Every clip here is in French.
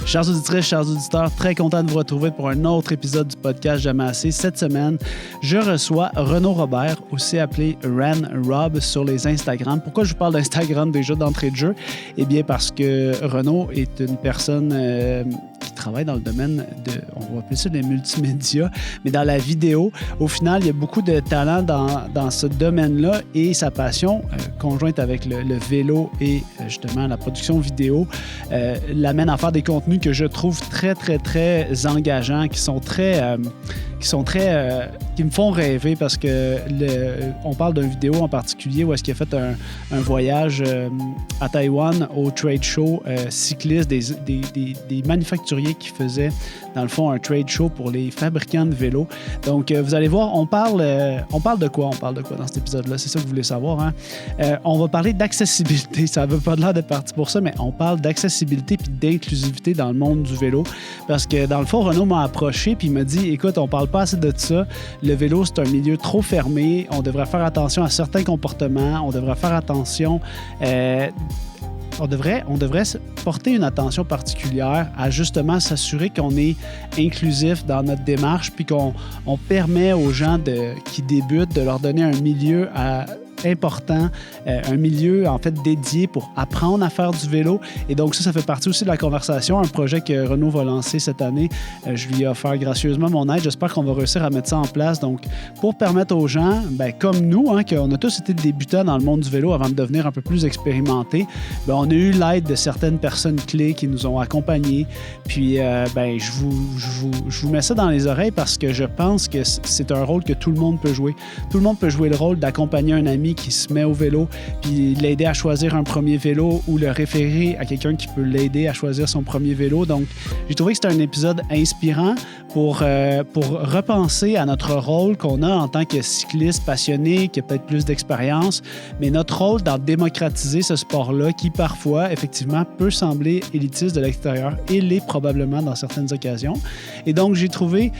Chers auditrices, chers auditeurs, très content de vous retrouver pour un autre épisode du podcast Jamais assez. Cette semaine, je reçois Renaud Robert, aussi appelé Ren Rob sur les Instagram. Pourquoi je vous parle d'Instagram déjà d'entrée de jeu? Eh bien, parce que Renaud est une personne qui travaille dans le domaine on va appeler ça des multimédias, mais dans la vidéo. Au final, il y a beaucoup de talent dans ce domaine-là et sa passion conjointe avec le vélo et justement la production vidéo l'amène à faire des contenus que je trouve très, très, très engageants, qui me font rêver parce que on parle d'une vidéo en particulier où est-ce qu'il a fait un voyage à Taïwan au trade show cycliste des manufacturiers qui faisaient dans le fond un trade show pour les fabricants de vélos. Donc vous allez voir, on parle de quoi? On parle de quoi dans cet épisode-là? C'est ça que vous voulez savoir, hein? On va parler d'accessibilité. Ça veut pas de l'air de partir pour ça, mais on parle d'accessibilité puis d'inclusivité dans le monde du vélo. Parce que dans le fond, Renaud m'a approché puis il m'a dit, écoute, on parle pas assez de ça. Le vélo, c'est un milieu trop fermé. On devrait faire attention à certains comportements. On devrait faire attention... On devrait porter une attention particulière à justement s'assurer qu'on est inclusif dans notre démarche puis qu'on permet aux gens qui débutent de leur donner un milieu important, un milieu en fait dédié pour apprendre à faire du vélo. Et donc ça fait partie aussi de la conversation, un projet que Renaud va lancer cette année. Je lui ai offert gracieusement mon aide. J'espère qu'on va réussir à mettre ça en place. Donc pour permettre aux gens, comme nous, hein, qu'on a tous été débutants dans le monde du vélo avant de devenir un peu plus expérimentés, on a eu l'aide de certaines personnes clés qui nous ont accompagnés. Puis je vous mets ça dans les oreilles parce que je pense que c'est un rôle que tout le monde peut jouer. Tout le monde peut jouer le rôle d'accompagner un ami qui se met au vélo, puis l'aider à choisir un premier vélo ou le référer à quelqu'un qui peut l'aider à choisir son premier vélo. Donc, j'ai trouvé que c'était un épisode inspirant pour repenser à notre rôle qu'on a en tant que cycliste passionné, qui a peut-être plus d'expérience, mais notre rôle dans démocratiser ce sport-là qui, parfois, effectivement, peut sembler élitiste de l'extérieur et l'est probablement dans certaines occasions. Et donc, j'ai trouvé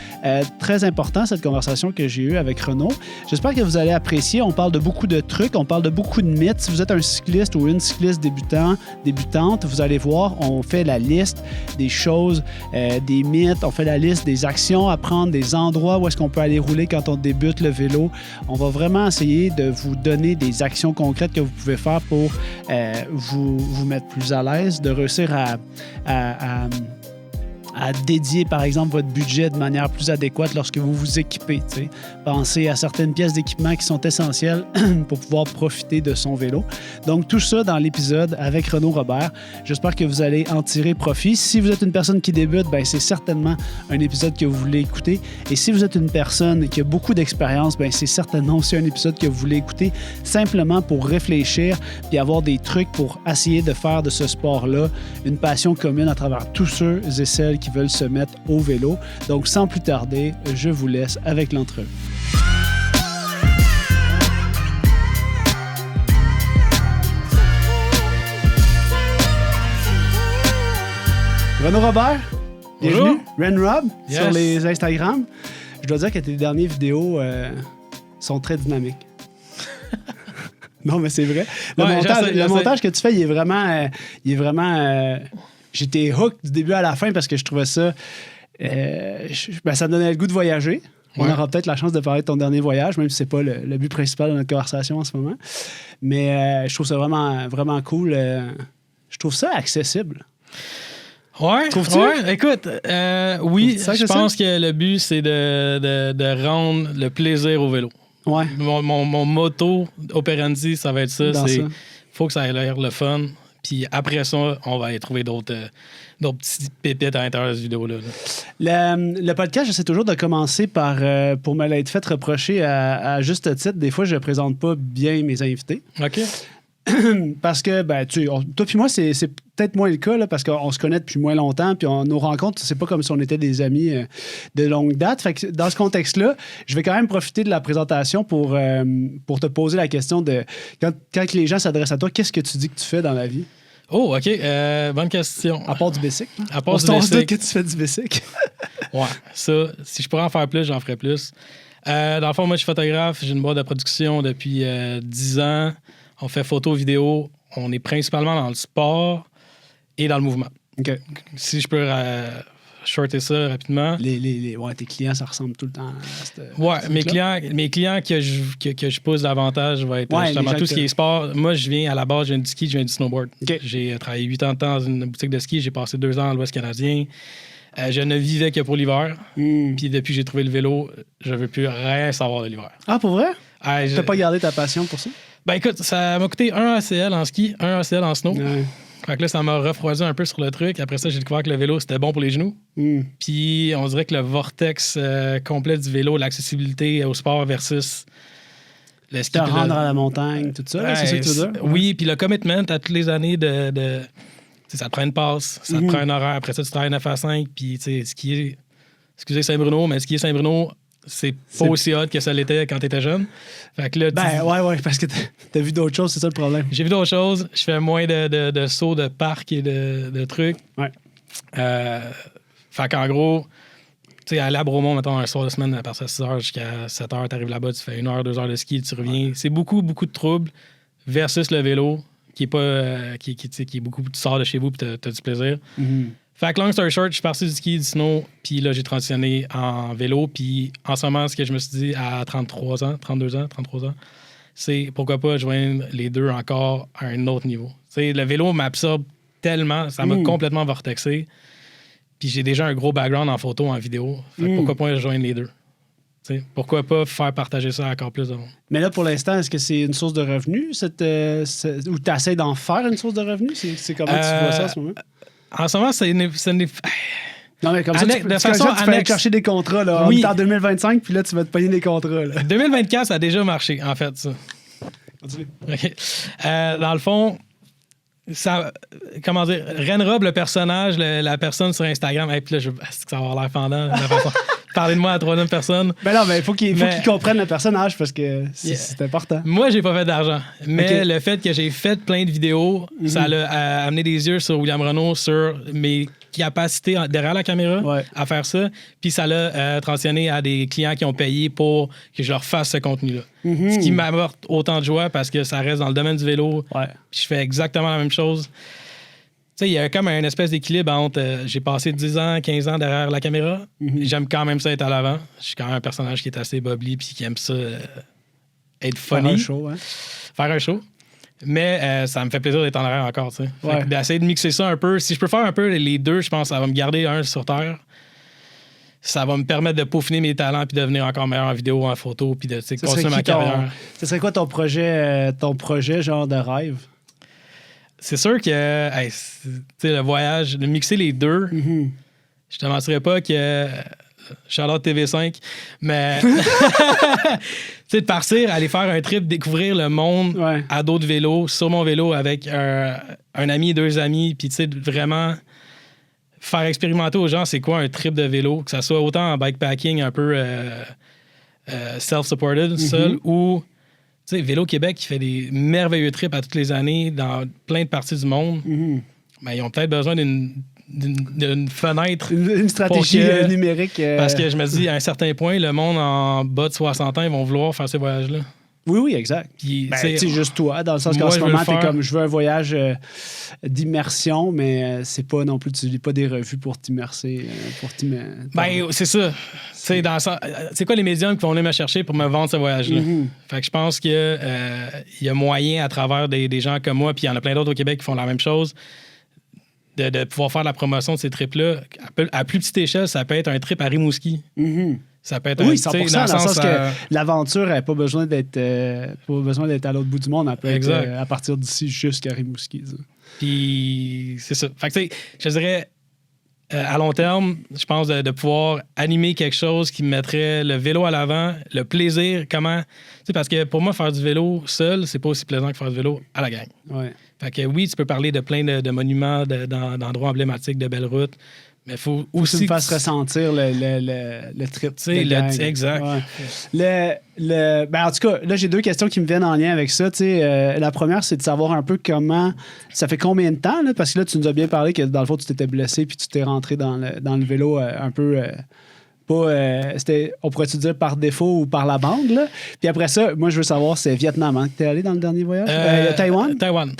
très important cette conversation que j'ai eue avec Renaud. J'espère que vous allez apprécier. On parle de beaucoup de trucs, on parle de beaucoup de mythes. Si vous êtes un cycliste ou une cycliste débutante, vous allez voir, on fait la liste des choses, des mythes, on fait la liste des actions à prendre, des endroits où est-ce qu'on peut aller rouler quand on débute le vélo. On va vraiment essayer de vous donner des actions concrètes que vous pouvez faire pour vous mettre plus à l'aise, de réussir à dédier, par exemple, votre budget de manière plus adéquate lorsque vous vous équipez. T'sais. Pensez à certaines pièces d'équipement qui sont essentielles pour pouvoir profiter de son vélo. Donc, tout ça dans l'épisode avec Renaud Robert. J'espère que vous allez en tirer profit. Si vous êtes une personne qui débute, c'est certainement un épisode que vous voulez écouter. Et si vous êtes une personne qui a beaucoup d'expérience, c'est certainement aussi un épisode que vous voulez écouter simplement pour réfléchir puis avoir des trucs pour essayer de faire de ce sport-là une passion commune à travers tous ceux et celles qui veulent se mettre au vélo. Donc, sans plus tarder, je vous laisse avec l'entrevue. Renaud Robert, bienvenue. Ren Rob, yes. Sur les Instagram. Je dois dire que tes dernières vidéos sont très dynamiques. Non, mais c'est vrai. Le montage que tu fais, il est vraiment j'étais hook du début à la fin parce que je trouvais ça... ça me donnait le goût de voyager. On aura peut-être la chance de parler de ton dernier voyage, même si c'est pas le but principal de notre conversation en ce moment. Mais je trouve ça vraiment, vraiment cool. Je trouve ça accessible. Ouais, écoute, oui, je pense que le but, c'est de rendre le plaisir au vélo. Ouais. Mon motto operandi, ça va être ça, faut que ça ait l'air le fun. Puis après ça, on va aller trouver d'autres petites pépites à l'intérieur de cette vidéo-là. Le podcast, j'essaie toujours de commencer par, pour me l'être fait reprocher à juste titre, des fois, je ne présente pas bien mes invités. OK. Parce que, toi puis moi, c'est peut-être moins le cas, là, parce qu'on se connaît depuis moins longtemps, puis nos rencontres, c'est pas comme si on était des amis de longue date. Fait que dans ce contexte-là, je vais quand même profiter de la présentation pour te poser la question de quand les gens s'adressent à toi, qu'est-ce que tu dis que tu fais dans la vie? Oh, OK. Bonne question. À part du basic. À part du basic. On se doute que tu fais du basic. Ouais, ça, si je pourrais en faire plus, j'en ferais plus. Dans le fond, moi, je suis photographe. J'ai une boîte de production depuis 10 ans. On fait photo, vidéo. On est principalement dans le sport et dans le mouvement. OK. Si je peux shorter ça rapidement. Tes clients, ça ressemble tout le temps à mes clients que je pousse davantage va être justement tout ce qui est sport. Moi, je viens du ski, je viens du snowboard. Okay. J'ai travaillé 8 ans de temps dans une boutique de ski. J'ai passé 2 ans à l'Ouest canadien. Je ne vivais que pour l'hiver. Puis depuis que j'ai trouvé le vélo, je ne veux plus rien savoir de l'hiver. Ah, pour vrai? Tu n'as pas gardé ta passion pour ça? Ben écoute, ça m'a coûté 1 ACL en ski, 1 ACL en snow. Ouais. Fait que là, ça m'a refroidi un peu sur le truc. Après ça, j'ai découvert que le vélo, c'était bon pour les genoux. Puis on dirait que le vortex complet du vélo, l'accessibilité au sport versus le ski. Te rendre à la montagne, tout ça, c'est ça que tu veux dire? Oui, puis le commitment à toutes les années de ça te prend une passe, ça te prend un horaire. Après ça, tu travailles 9 à 5. Puis skier, excusez Saint-Bruno, mais skier Saint-Bruno, c'est pas aussi hot que ça l'était quand t'étais jeune. Fait que là, ouais, parce que t'as vu d'autres choses, c'est ça le problème. J'ai vu d'autres choses. Je fais moins de sauts de parc et de trucs. Ouais. Fait qu'en gros, tu sais, aller à Bromont, mettons, un soir de semaine, à partir de 6 h jusqu'à 7 h, t'arrives là-bas, tu fais 1 heure, 2 heures de ski, tu reviens. C'est beaucoup, beaucoup de troubles versus le vélo, qui est pas. qui est beaucoup. Tu sors de chez vous et t'as du plaisir. Fait que long story short, je suis parti du ski, du snow, puis là, j'ai transitionné en vélo. Puis en ce moment, ce que je me suis dit à 33 ans, c'est pourquoi pas joindre les deux encore à un autre niveau. T'sais, le vélo m'absorbe tellement, ça m'a complètement vortexé. Puis j'ai déjà un gros background en photo, en vidéo. Fait que pourquoi pas joindre les deux? T'sais, pourquoi pas faire partager ça à encore plus de monde? Mais là, pour l'instant, est-ce que c'est une source de revenus? Ou tu essaies d'en faire une source de revenus? C'est comment tu vois ça en ce moment? En ce moment, c'est non, mais comme ça, tu peux aller chercher des contrats. Là. Oui. On est en 2025, puis là, tu vas te payer des contrats. Là. 2024, ça a déjà marché, en fait, ça. Continue. OK. Dans le fond, ça, comment dire, Renrob, le personnage, la personne sur Instagram, et puis là, est-ce que ça va avoir l'air pendant la façon parler de moi à la troisième personne? Ben non, mais il faut qu'il comprenne le personnage parce que c'est important. Moi, j'ai pas fait d'argent. Mais le fait que j'ai fait plein de vidéos, ça a amené des yeux sur William Renaud, sur mes capacités derrière la caméra à faire ça. Puis ça l'a transitionné à des clients qui ont payé pour que je leur fasse ce contenu-là. Ce qui m'apporte autant de joie parce que ça reste dans le domaine du vélo. Puis je fais exactement la même chose. Tu sais, il y a comme un espèce d'équilibre entre j'ai passé 10 ans, 15 ans derrière la caméra. J'aime quand même ça être à l'avant. Je suis quand même un personnage qui est assez bubbly puis qui aime ça être funny. Faire un show, hein? Faire un show. Mais ça me fait plaisir d'être en arrière encore, tu sais. D'essayer de mixer ça un peu. Si je peux faire un peu les deux, je pense que ça va me garder un sur terre. Ça va me permettre de peaufiner mes talents puis de devenir encore meilleur en vidéo, en photo puis de continuer ma carrière. Ce serait quoi ton projet genre de rêve? C'est sûr que le voyage, de mixer les deux, je te mentirais pas que Charlotte TV5, mais de partir, aller faire un trip, découvrir le monde à d'autres vélos, sur mon vélo avec un ami, 2 amis, puis vraiment faire expérimenter aux gens c'est quoi un trip de vélo, que ça soit autant en bikepacking un peu self-supported, seul, ou tu sais, Vélo Québec qui fait des merveilleux trips à toutes les années dans plein de parties du monde. Ben, ils ont peut-être besoin d'une fenêtre. Une stratégie numérique. Parce que je me dis, à un certain point, le monde en bas de 60 ans, ils vont vouloir faire ces voyages-là. Oui, exact. C'est juste toi, dans le sens qu'en ce moment, t'es comme, je veux un voyage d'immersion, mais c'est pas non plus, tu lis pas des revues pour t'immerser. Ben, c'est ça. C'est quoi les médiums qui vont venir me chercher pour me vendre ce voyage-là? Fait que je pense qu'il y a moyen, à travers des gens comme moi, puis il y en a plein d'autres au Québec qui font la même chose, de pouvoir faire la promotion de ces trips-là. À plus petite échelle, ça peut être un trip à Rimouski. Ça peut être 100%, dans le sens que l'aventure n'a pas besoin d'être à l'autre bout du monde. Elle peut être à partir d'ici jusqu'à Rimouski. Puis c'est ça. Fait que, je dirais, à long terme, je pense de pouvoir animer quelque chose qui mettrait le vélo à l'avant, le plaisir, comment... Parce que pour moi, faire du vélo seul, c'est pas aussi plaisant que faire du vélo à la gang. Fait que oui, tu peux parler de plein de monuments, d'endroits emblématiques, de belles routes, mais il faut aussi que tu me fasses ressentir le trip. Exact. Ben, en tout cas, là, j'ai 2 questions qui me viennent en lien avec ça. La première, c'est de savoir un peu comment... Ça fait combien de temps? Là? Parce que là, tu nous as bien parlé que, dans le fond, tu t'étais blessé puis tu t'es rentré dans le vélo un peu on pourrait-tu dire par défaut ou par la bande, là. Puis après ça, moi, je veux savoir, c'est Vietnam, hein, que t'es allé dans le dernier voyage? Taïwan? Taïwan.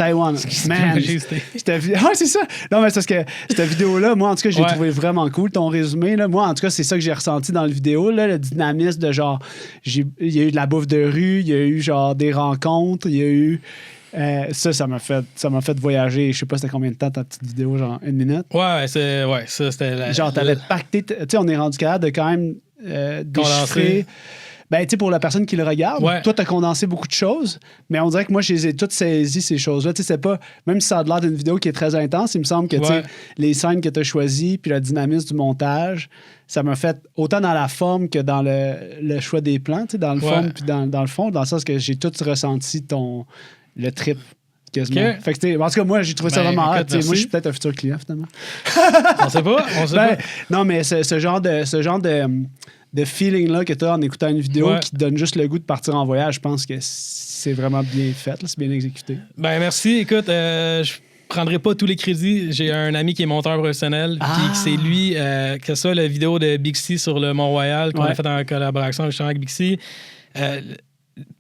Man, c'est ça. Non, mais c'est parce que cette vidéo-là, moi, en tout cas, j'ai trouvé vraiment cool, ton résumé, là. Moi, en tout cas, c'est ça que j'ai ressenti dans la vidéo, là, le dynamisme de genre, il y a eu de la bouffe de rue, il y a eu genre des rencontres, il y a eu... ça m'a fait voyager. Je sais pas c'était combien de temps ta petite vidéo, genre 1 minute. Ouais, ça c'était... Genre, t'avais pacté... Tu sais, on est rendu capable de quand même déchiffrer... Ben, tu sais, pour la personne qui le regarde, toi, t'as condensé beaucoup de choses, mais on dirait que moi, je les ai toutes saisies, ces choses-là. Tu sais, c'est pas... Même si ça a l'air d'une vidéo qui est très intense, il me semble que, tu sais, les scènes que t'as choisies, puis le dynamisme du montage, ça m'a fait autant dans la forme que dans le choix des plans, tu sais, dans le fond, puis dans le fond, dans le sens que j'ai tout ressenti le trip. Quasiment. Okay. Fait que, en tout cas, moi, j'ai trouvé ça vraiment hâte. Moi, je suis peut-être un futur client, finalement. On sait pas. Non, mais ce genre de feeling-là que tu as en écoutant une vidéo qui te donne juste le goût de partir en voyage, je pense que c'est vraiment bien fait, là, c'est bien exécuté. Ben merci. Écoute, je prendrai pas tous les crédits. J'ai un ami qui est monteur professionnel. Puis c'est lui, que ça, la vidéo de Bixi sur le Mont-Royal qu'on a fait en collaboration justement avec Bixi.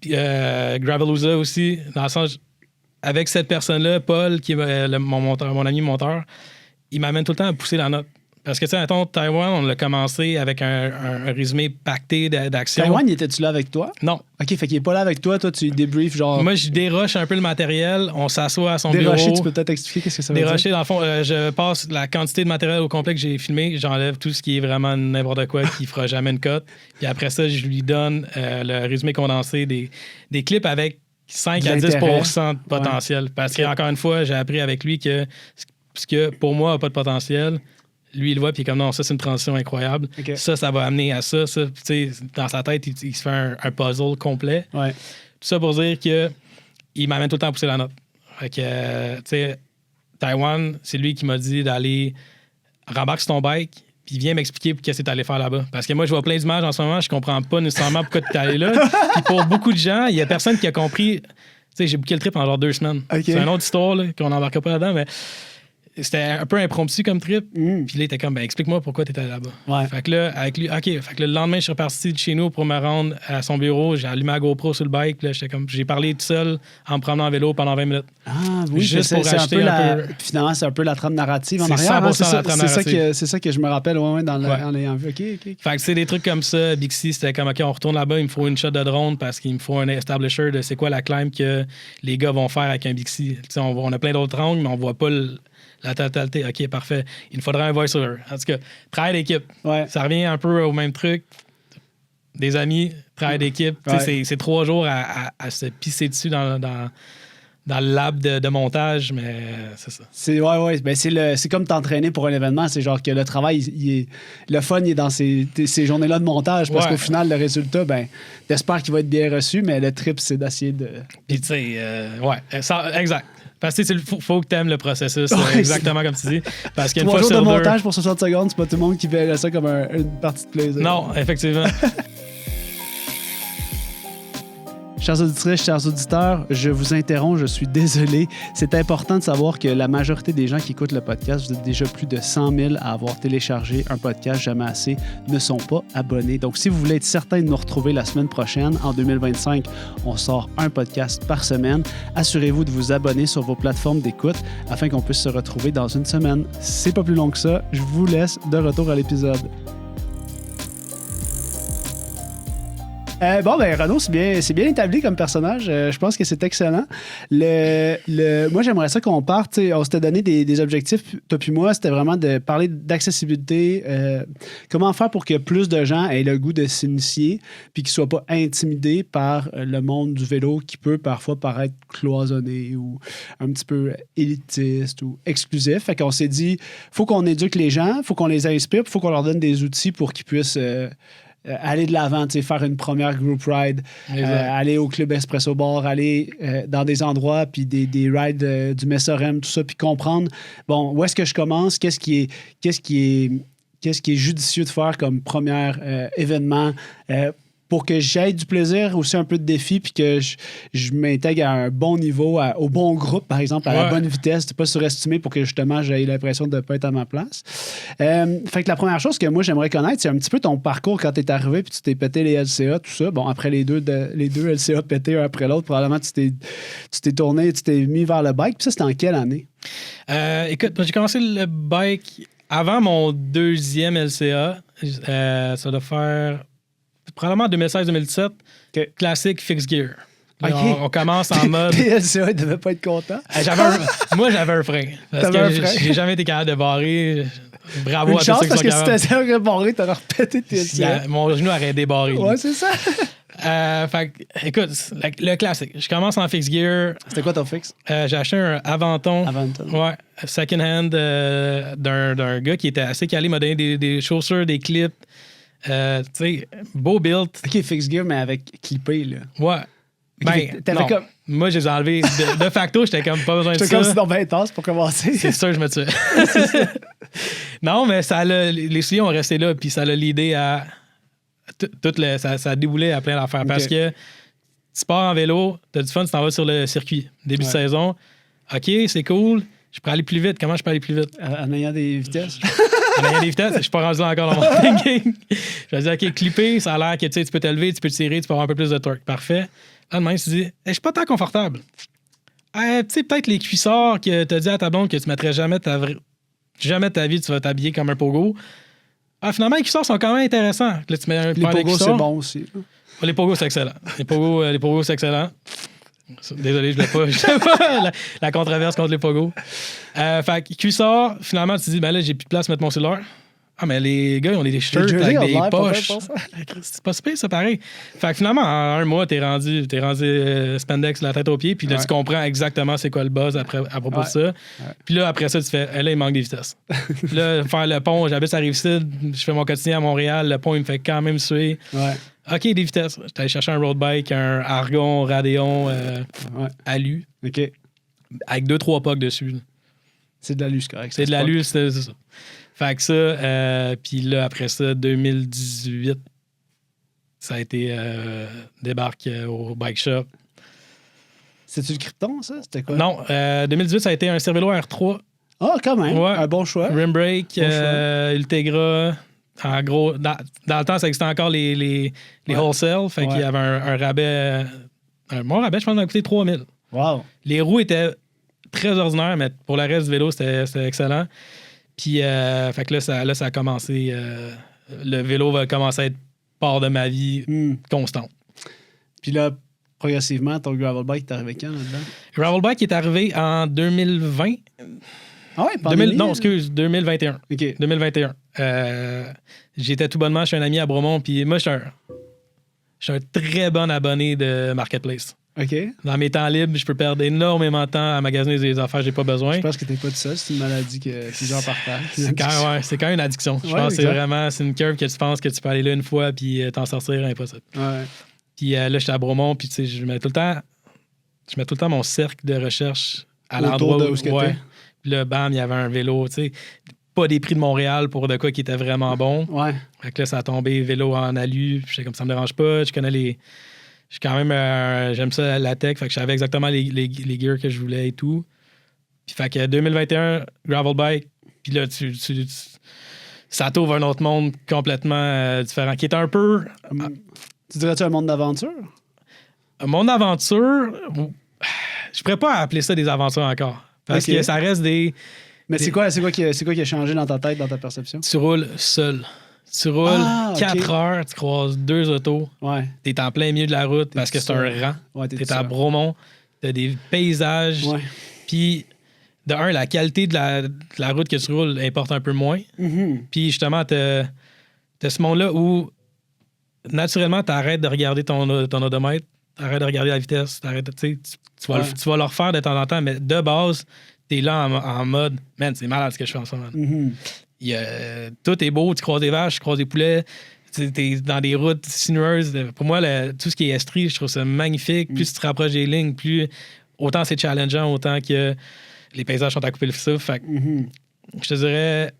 Gravelusa aussi, dans le sens... Avec cette personne-là, Paul, qui est mon ami monteur, il m'amène tout le temps à pousser la note. Parce que, tu sais, mettons, Taïwan, on l'a commencé avec un résumé pacté d'action. Taïwan, étais-tu là avec toi? Non. OK, fait qu'il est pas là avec toi. Toi, tu débriefes, genre... Moi, je déroche un peu le matériel. On s'assoit à son dérocher, bureau. Tu peux peut-être expliquer qu'est-ce que ça veut dire? Dérocher, dans le fond, je passe la quantité de matériel au complet que j'ai filmé. J'enlève tout ce qui est vraiment n'importe quoi qui fera jamais une cote. Puis après ça, je lui donne le résumé condensé des clips avec 5 à 10 de potentiel. Parce qu'encore une fois, j'ai appris avec lui que ce que pour moi n'a pas de potentiel, lui, il le voit, puis comme non, ça, c'est une transition incroyable. Okay. Ça va amener à ça. Ça, dans sa tête, il se fait un puzzle complet. Ouais. Tout ça pour dire qu'il m'amène tout le temps à pousser la note. Fait que, tu sais, Taïwan, c'est lui qui m'a dit d'aller rembarque sur ton bike, puis viens m'expliquer qu'est-ce que tu allé faire là-bas. Parce que moi, je vois plein d'images en ce moment, je comprends pas nécessairement pourquoi tu es allé là. Puis pour beaucoup de gens, il y a personne qui a compris. Tu sais, j'ai booké le trip en genre 2 semaines. Okay. C'est une autre histoire, là, qu'on n'embarquera pas là-dedans, mais c'était un peu impromptu comme trip. Puis là, il était comme, ben explique-moi pourquoi tu étais là-bas. Ouais. Fait que là, avec lui, OK. Fait que le lendemain, je suis reparti de chez nous pour me rendre à son bureau. J'ai allumé ma GoPro sur le bike. Puis là, j'étais comme, j'ai parlé tout seul en me promenant en vélo pendant 20 minutes. Ah oui, juste pour acheter un peu. Finalement, c'est un peu la trame narrative en arrière. Hein, c'est ça que je me rappelle en l'ayant vu. OK. Fait que c'est des trucs comme ça. Bixi, c'était comme, OK, on retourne là-bas, il me faut une shot de drone parce qu'il me faut un establisher de c'est quoi la climb que les gars vont faire avec un Bixi. On a plein d'autres angles, mais on voit pas la totalité. OK, parfait. Il nous faudrait un voice-over. En tout cas, travail d'équipe. Ouais. Ça revient un peu au même truc. Des amis, travail d'équipe. Ouais. C'est 3 jours à se pisser dessus dans le lab de montage, mais c'est ça. Ben, c'est comme t'entraîner pour un événement. C'est genre que le travail, le fun, il est dans ces journées-là de montage parce qu'au final, le résultat, ben, t'espères qu'il va être bien reçu, mais le trip, c'est d'essayer de... Puis tu sais, exact. Parce que il faut que tu aimes le processus, exactement comme tu dis. Parce qu'il y a 3 jours de montage pour 60 secondes, c'est pas tout le monde qui verrait ça comme une partie de plaisir. Non, effectivement. Chers auditrices, chers auditeurs, je vous interromps, je suis désolé. C'est important de savoir que la majorité des gens qui écoutent le podcast, vous êtes déjà plus de 100 000 à avoir téléchargé un podcast Jamais assez, ne sont pas abonnés. Donc, si vous voulez être certain de nous retrouver la semaine prochaine, en 2025, on sort un podcast par semaine. Assurez-vous de vous abonner sur vos plateformes d'écoute afin qu'on puisse se retrouver dans une semaine. C'est pas plus long que ça. Je vous laisse de retour à l'épisode. Renaud, c'est bien établi comme personnage. Je pense que c'est excellent. Moi, j'aimerais ça qu'on parte. On s'était donné des objectifs, toi puis moi. C'était vraiment de parler d'accessibilité. Comment faire pour que plus de gens aient le goût de s'initier puis qu'ils ne soient pas intimidés par le monde du vélo qui peut parfois paraître cloisonné ou un petit peu élitiste ou exclusif. Fait qu'on s'est dit, faut qu'on éduque les gens, faut qu'on les inspire, faut qu'on leur donne des outils pour qu'ils puissent... aller de l'avant, faire une première group ride, aller au club Espresso Bar, aller dans des endroits, puis des rides du Messorem, tout ça, puis comprendre, bon, où est-ce que je commence, qu'est-ce qui est judicieux de faire comme premier événement, pour que j'aie du plaisir, aussi un peu de défi, puis que je m'intègre à un bon niveau, au bon groupe, par exemple, à la bonne vitesse, pas surestimé pour que justement j'aie l'impression de ne pas être à ma place. Fait que la première chose que moi j'aimerais connaître, c'est un petit peu ton parcours quand tu es arrivé, puis tu t'es pété les LCA, tout ça. Bon, après les deux LCA pétés un après l'autre, probablement tu t'es tourné, tu t'es mis vers le bike. Puis ça, c'était en quelle année? Écoute, j'ai commencé le bike avant mon deuxième LCA. Ça doit faire probablement 2016-2017. Okay. Classique Fixed Gear. Là, okay. on commence en mode... Les LCA, ils devaient pas être contents. Moi, j'avais un frein. Parce que j'ai jamais été capable de barrer. Bravo Une à tous chance ceux qui parce sont que capables. si t'avais barré, t'aurais repété tes LCA. Mon genou aurait débarré. Ouais, c'est ça. Fait écoute, le classique. Je commence en Fixed Gear. C'était quoi ton fixe? J'ai acheté un Aventon. Ouais. Second hand d'un gars qui était assez calé, m'a donné des chaussures, des clips. Tu sais, beau build. OK, Fixed Gear, mais avec clippé, là. Ouais. Okay, non. Comme... Moi, je les ai enlevés. De facto, j'étais comme pas besoin de ça. J'étais comme si dans 20 tasses pour commencer. C'est sûr, je me tuais. Non, mais les souliers ont resté là, puis ça l'a l'idée à... ça a déboulé à plein d'affaires. Okay. Parce que tu pars en vélo, t'as du fun, tu t'en vas sur le circuit. Début de saison. OK, c'est cool. Je peux aller plus vite. Comment je peux aller plus vite? En ayant des vitesses. En ayant des vitesses, je suis pas rendu encore dans mon thinking. Je me dis, OK, clipper, ça a l'air que tu peux t'élever, tu peux tirer, tu peux avoir un peu plus de torque. Parfait. Là, demain, tu te dis, je suis pas tant confortable. Tu sais, peut-être les cuissards que tu as dit à ta blonde que tu mettrais jamais de ta vie, tu vas t'habiller comme un pogo. Finalement, les cuissards sont quand même intéressants. Là, tu mets les pogos, c'est bon aussi. Les pogos, c'est excellent. Les pogos, c'est excellent. Désolé, je l'ai pas la controverse contre les pogos. Fait que cuissard, finalement, tu te dis, ben là, j'ai plus de place pour mettre mon cellulaire. Ah, mais les gars, ils ont des shirts avec des poches. C'est pas super, ça, pareil. Fait que finalement, en un mois, t'es rendu spandex la tête aux pieds, puis là, tu comprends exactement c'est quoi le buzz à propos de ça. Ouais. Puis là, après ça, tu fais, là, il manque des vitesses. Là, faire le pont, j'habite à Rive-Sud, je fais mon quotidien à Montréal, le pont, il me fait quand même suer. Ouais. OK, des vitesses. J'étais allé chercher un road bike, un Argon, Radeon, Alu. OK. Avec 2-3 pucks dessus. Là. C'est de l'alu, c'est correct. C'est de l'alu, c'est ça. Fait que ça, puis là, après ça, 2018, ça a été débarque au bike shop. C'est-tu le Krypton, ça? C'était quoi? Non, 2018, ça a été un Cervélo R3. Ah, quand même. Ouais. Un bon choix. Rim brake, Ultegra. En gros, dans le temps, ça existait encore les wholesale. Fait qu'il y avait un rabais. Mon rabais, je pense, m'a coûté 3000. Wow. Les roues étaient très ordinaires, mais pour le reste du vélo, c'était excellent. Puis, fait que là, ça a commencé. Le vélo va commencer à être part de ma vie constante. Puis là, progressivement, ton gravel bike est arrivé quand là-dedans? Gravel bike est arrivé en 2020. Ah ouais, pandémie? Non, excuse, 2021. OK. 2021. J'étais tout bonnement chez un ami à Bromont, puis moi, je suis un très bon abonné de Marketplace. OK. Dans mes temps libres, je peux perdre énormément de temps à magasiner des affaires que j'ai pas besoin. Je pense que t'es pas tout seul, c'est une maladie que plusieurs partagent. C'est quand même une addiction. Je pense que c'est une curve que tu penses que tu peux aller là une fois puis t'en sortir, impossible. Ouais. Puis là, j'étais à Bromont, puis tu sais, je mets tout le temps mon cercle de recherche à l'endroit où t'es. Puis là, bam, il y avait un vélo, tu sais, pas des prix de Montréal pour de quoi qui était vraiment bon. Ouais. Fait que là, ça a tombé vélo en alu, puis j'étais comme ça me dérange pas, je connais les... Je suis quand même... j'aime ça, la tech, fait que je savais exactement les gears que je voulais et tout. Puis fait que 2021, gravel bike, puis là, ça t'ouvre un autre monde complètement différent, qui est un peu... Tu dirais-tu un monde d'aventure? Un monde d'aventure... Je pourrais pas appeler ça des aventures encore. Parce que ça reste des... Mais c'est quoi qui a changé dans ta tête, dans ta perception? Tu roules seul. Tu roules 4 heures, tu croises 2 autos. Ouais. T'es en plein milieu de la route parce que c'est un rang. Ouais, t'es à Bromont. T'as des paysages. Ouais. Puis, de un, la qualité de la route que tu roules importe un peu moins. Mm-hmm. Puis, justement, t'as ce monde-là où, naturellement, t'arrêtes de regarder ton odomètre. T'arrêtes de regarder la vitesse. Tu vas le refaire de temps en temps, mais de base, t'es là en mode, man, c'est malade ce que je fais en ce moment. Mm-hmm. Tout est beau, tu croises des vaches, tu croises des poulets, t'es dans des routes sinueuses. Pour moi, tout ce qui est estrie, je trouve ça magnifique. Plus tu te rapproches des lignes, plus autant c'est challengeant, autant que les paysages sont à couper le souffle. Fait que, je te dirais,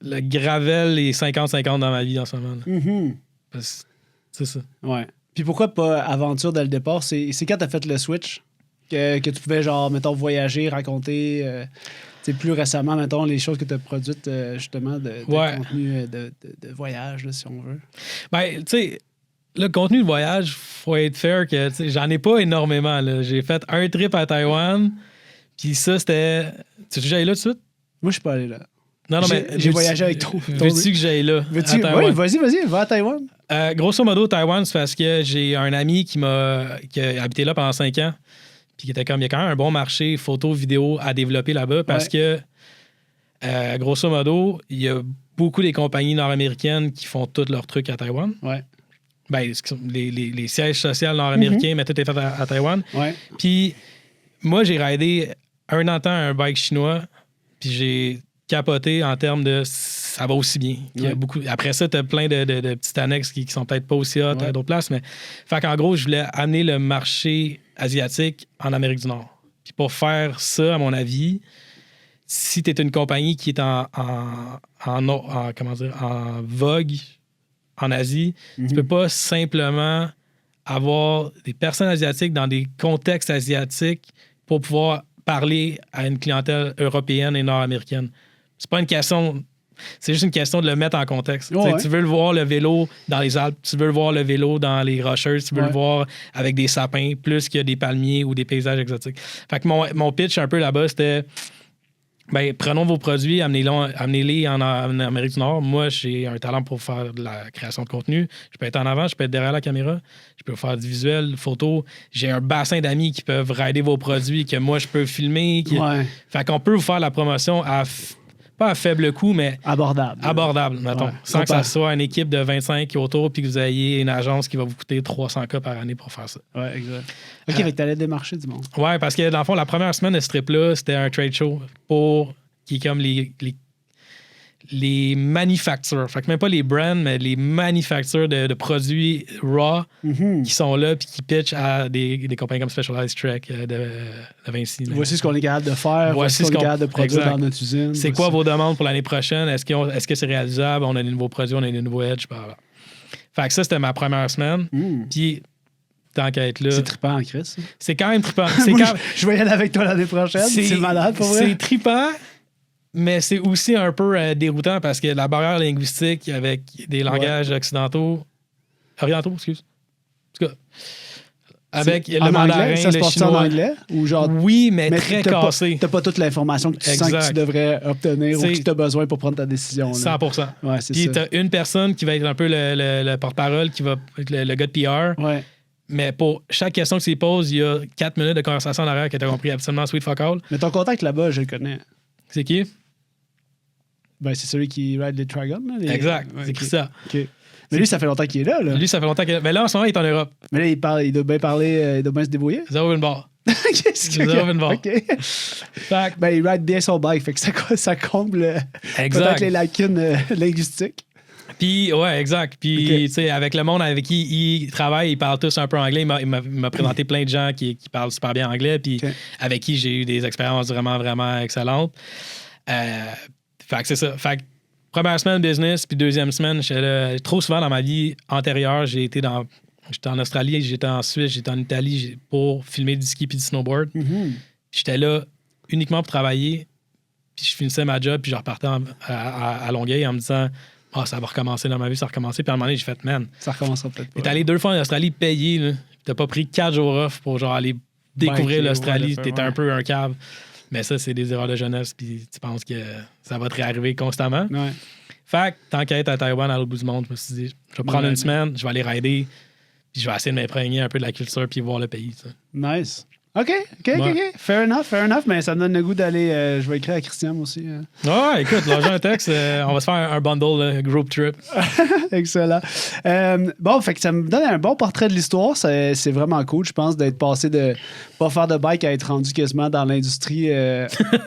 le gravel est 50-50 dans ma vie en ce moment. Mm-hmm. C'est ça. Ouais. Puis pourquoi pas aventure dès le départ? C'est quand t'as fait le switch que tu pouvais, genre, mettons, voyager, raconter... plus récemment, mettons, les choses que tu as produites, justement, de contenu de voyage, là, si on veut. Ben, tu sais, le contenu de voyage, faut être fair que j'en ai pas énormément. Là. J'ai fait un trip à Taïwan, puis ça, c'était... Tu es déjà allé là tout de suite? Moi, je suis pas allé là. Non, mais j'ai voyagé avec trop. Veux-tu que j'aille là? Oui, vas-y, va à Taïwan. Grosso modo, Taïwan, c'est parce que j'ai un ami qui a habité là pendant 5 ans, puis qui était comme, il y a quand même un bon marché photo, vidéo à développer là-bas, parce que, grosso modo, il y a beaucoup des compagnies nord-américaines qui font tous leurs trucs à Taïwan. Ouais. Ben, les sièges sociaux nord-américains, mais tout est fait à Taïwan. Ouais. Puis moi, j'ai ridé un an temps un bike chinois, puis j'ai capoté en termes de ça va aussi bien. Il y a beaucoup... Après ça, tu as plein de petites annexes qui sont peut-être pas aussi hot à d'autres places, mais fait qu'en gros, je voulais amener le marché asiatique en Amérique du Nord. Puis pour faire ça, à mon avis, si tu es une compagnie qui est en vogue en Asie, tu peux pas simplement avoir des personnes asiatiques dans des contextes asiatiques pour pouvoir parler à une clientèle européenne et nord-américaine. C'est pas une question... C'est juste une question de le mettre en contexte. Tu veux le voir, le vélo dans les Alpes, tu veux le voir, le vélo dans les Rocheuses, tu veux le voir avec des sapins, plus qu'il y a des palmiers ou des paysages exotiques. Fait que mon pitch un peu là-bas, c'était... Ben, prenons vos produits, amenez-les en Amérique du Nord. Moi, j'ai un talent pour faire de la création de contenu. Je peux être en avant, je peux être derrière la caméra, je peux faire du visuel, photo. J'ai un bassin d'amis qui peuvent rider vos produits, que moi, je peux filmer. Fait qu'on peut vous faire la promotion pas à faible coût, mais... Abordable, mettons. Sans que ça soit une équipe de 25 autour puis que vous ayez une agence qui va vous coûter 300$ par année pour faire ça. Ouais, exact. OK, fait que t'allais démarcher du monde. Ouais, parce que dans le fond, la première semaine de ce trip-là, c'était un trade show qui est comme les manufactures. Fait que même pas les brands, mais les manufactures de produits raw qui sont là puis qui pitchent à des compagnies comme Specialized Trek de Vinci. Voici ce qu'on est capable de faire. Voici ce qu'on est capable de produire dans notre usine. C'est quoi vos demandes pour l'année prochaine? Est-ce que c'est réalisable? On a des nouveaux produits, on a des nouveaux edge. Fait que ça, c'était ma première semaine. Puis, tant qu'à être là... C'est trippant en Christ. C'est quand même trippant. Je vais y aller avec toi l'année prochaine. C'est malade pour vrai. C'est trippant. Mais c'est aussi un peu déroutant parce que la barrière linguistique avec des langages orientaux, excuse. En tout cas, avec le mandarin, ça se le passe chinois. En anglais? Ou genre, oui, mais très cassé. T'as pas toute l'information que tu sens que tu devrais obtenir ou que tu as besoin pour prendre ta décision. Là. 100%. Ouais, c'est puis ça. T'as une personne qui va être un peu le porte-parole, qui va être le gars de PR. Ouais. Mais pour chaque question que tu poses, il y a 4 minutes de conversation en arrière que tu as compris absolument sweet fuck all. Mais ton contact là-bas, je le connais. C'est qui? Ben, c'est celui qui ride les Dragon. Exact, c'est Christian. OK. Mais lui, ça fait longtemps qu'il est là. Lui, ça fait longtemps qu'il est là. Mais là, en ce moment, il est en Europe. Mais là, il doit bien parler, il doit bien se débrouiller. Zéro une barre. Zéro une barre. OK. Ben, il ride bien son bike, fait que ça comble peut-être les lacunes linguistiques. Puis, ouais, exact. Puis, tu sais, avec le monde avec qui il travaille, ils parlent tous un peu anglais. Il m'a présenté plein de gens qui parlent super bien anglais, puis avec qui j'ai eu des expériences vraiment, vraiment excellentes. Fait que c'est ça. Fait que première semaine business, puis deuxième semaine, j'étais là. Trop souvent dans ma vie antérieure, j'étais en Australie, j'étais en Suisse, j'étais en Italie pour filmer du ski puis du snowboard. J'étais là uniquement pour travailler, puis je finissais ma job, puis je repartais à Longueuil en me disant ça va recommencer dans ma vie, ça va recommencer. Puis à un moment donné, j'ai fait ça recommencera peut-être pas. T'es allé 2 fois en Australie payé, là. T'as pas pris 4 jours off pour genre aller découvrir l'Australie. T'étais un peu un cave. Mais ça, c'est des erreurs de jeunesse, puis tu penses que ça va te réarriver constamment. Ouais. Fait que, tant qu'à être à Taïwan, à l'autre bout du monde, je me suis dit, je vais prendre une semaine, je vais aller rider, puis je vais essayer de m'imprégner un peu de la culture, puis voir le pays. Ça. Nice. OK. Fair enough, mais ça me donne le goût d'aller... je vais écrire à Christian aussi. Ouais, écoute, lâcher un texte, on va se faire un bundle, group trip. Excellent. Bon, fait que ça me donne un bon portrait de l'histoire. C'est vraiment cool, je pense, d'être passé de pas faire de bike à être rendu quasiment dans l'industrie.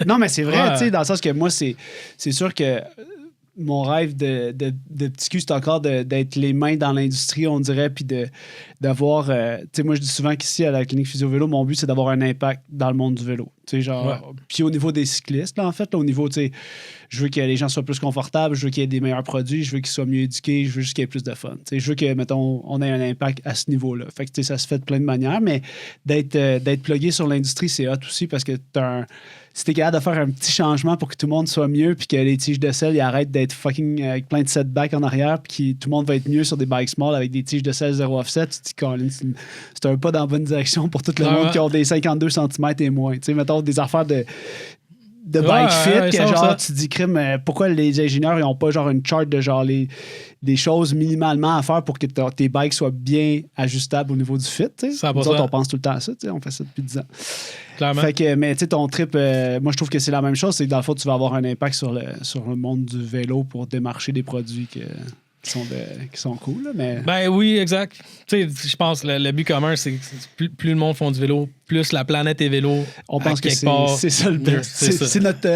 Non, mais c'est vrai, tu sais, dans le sens que moi, c'est sûr que mon rêve de petit cul, c'est encore d'être les mains dans l'industrie, on dirait, puis de d'avoir... tu sais, moi, je dis souvent qu'ici, à la clinique Physio-Vélo, mon but, c'est d'avoir un impact dans le monde du vélo. Tu sais, genre... Puis au niveau des cyclistes, là, en fait, là, au niveau, tu sais, je veux que les gens soient plus confortables, je veux qu'il y ait des meilleurs produits, je veux qu'ils soient mieux éduqués, je veux juste qu'il y ait plus de fun. Tu sais, je veux que, mettons, on ait un impact à ce niveau-là. Fait que, tu sais, ça se fait de plein de manières, mais d'être plugué sur l'industrie, c'est hot aussi parce que si t'es capable de faire un petit changement pour que tout le monde soit mieux puis que les tiges de sel ils arrêtent d'être fucking avec plein de setbacks en arrière puis que tout le monde va être mieux sur des bikes small avec des tiges de sel 0 offset, tu te dis, Colin, c'est un pas dans la bonne direction pour tout le monde qui ont des 52 cm et moins. Tu sais, mettons des affaires de bike fit, que genre, tu te dis, crime, pourquoi les ingénieurs ils ont pas genre une chart de genre des choses minimalement à faire pour que tes bikes soient bien ajustables au niveau du fit. Nous autres, on pense tout le temps à ça, on fait ça depuis 10 ans. Clairement. Fait que, mais tu sais, ton trip, moi je trouve que c'est la même chose, c'est que dans le fond, tu vas avoir un impact sur le monde du vélo pour démarcher des produits qui sont cool. Là, mais... Ben oui, exact. Tu sais, je pense que le but commun, c'est que plus le monde font du vélo, plus la planète est vélo. On pense que c'est ça le but. C'est notre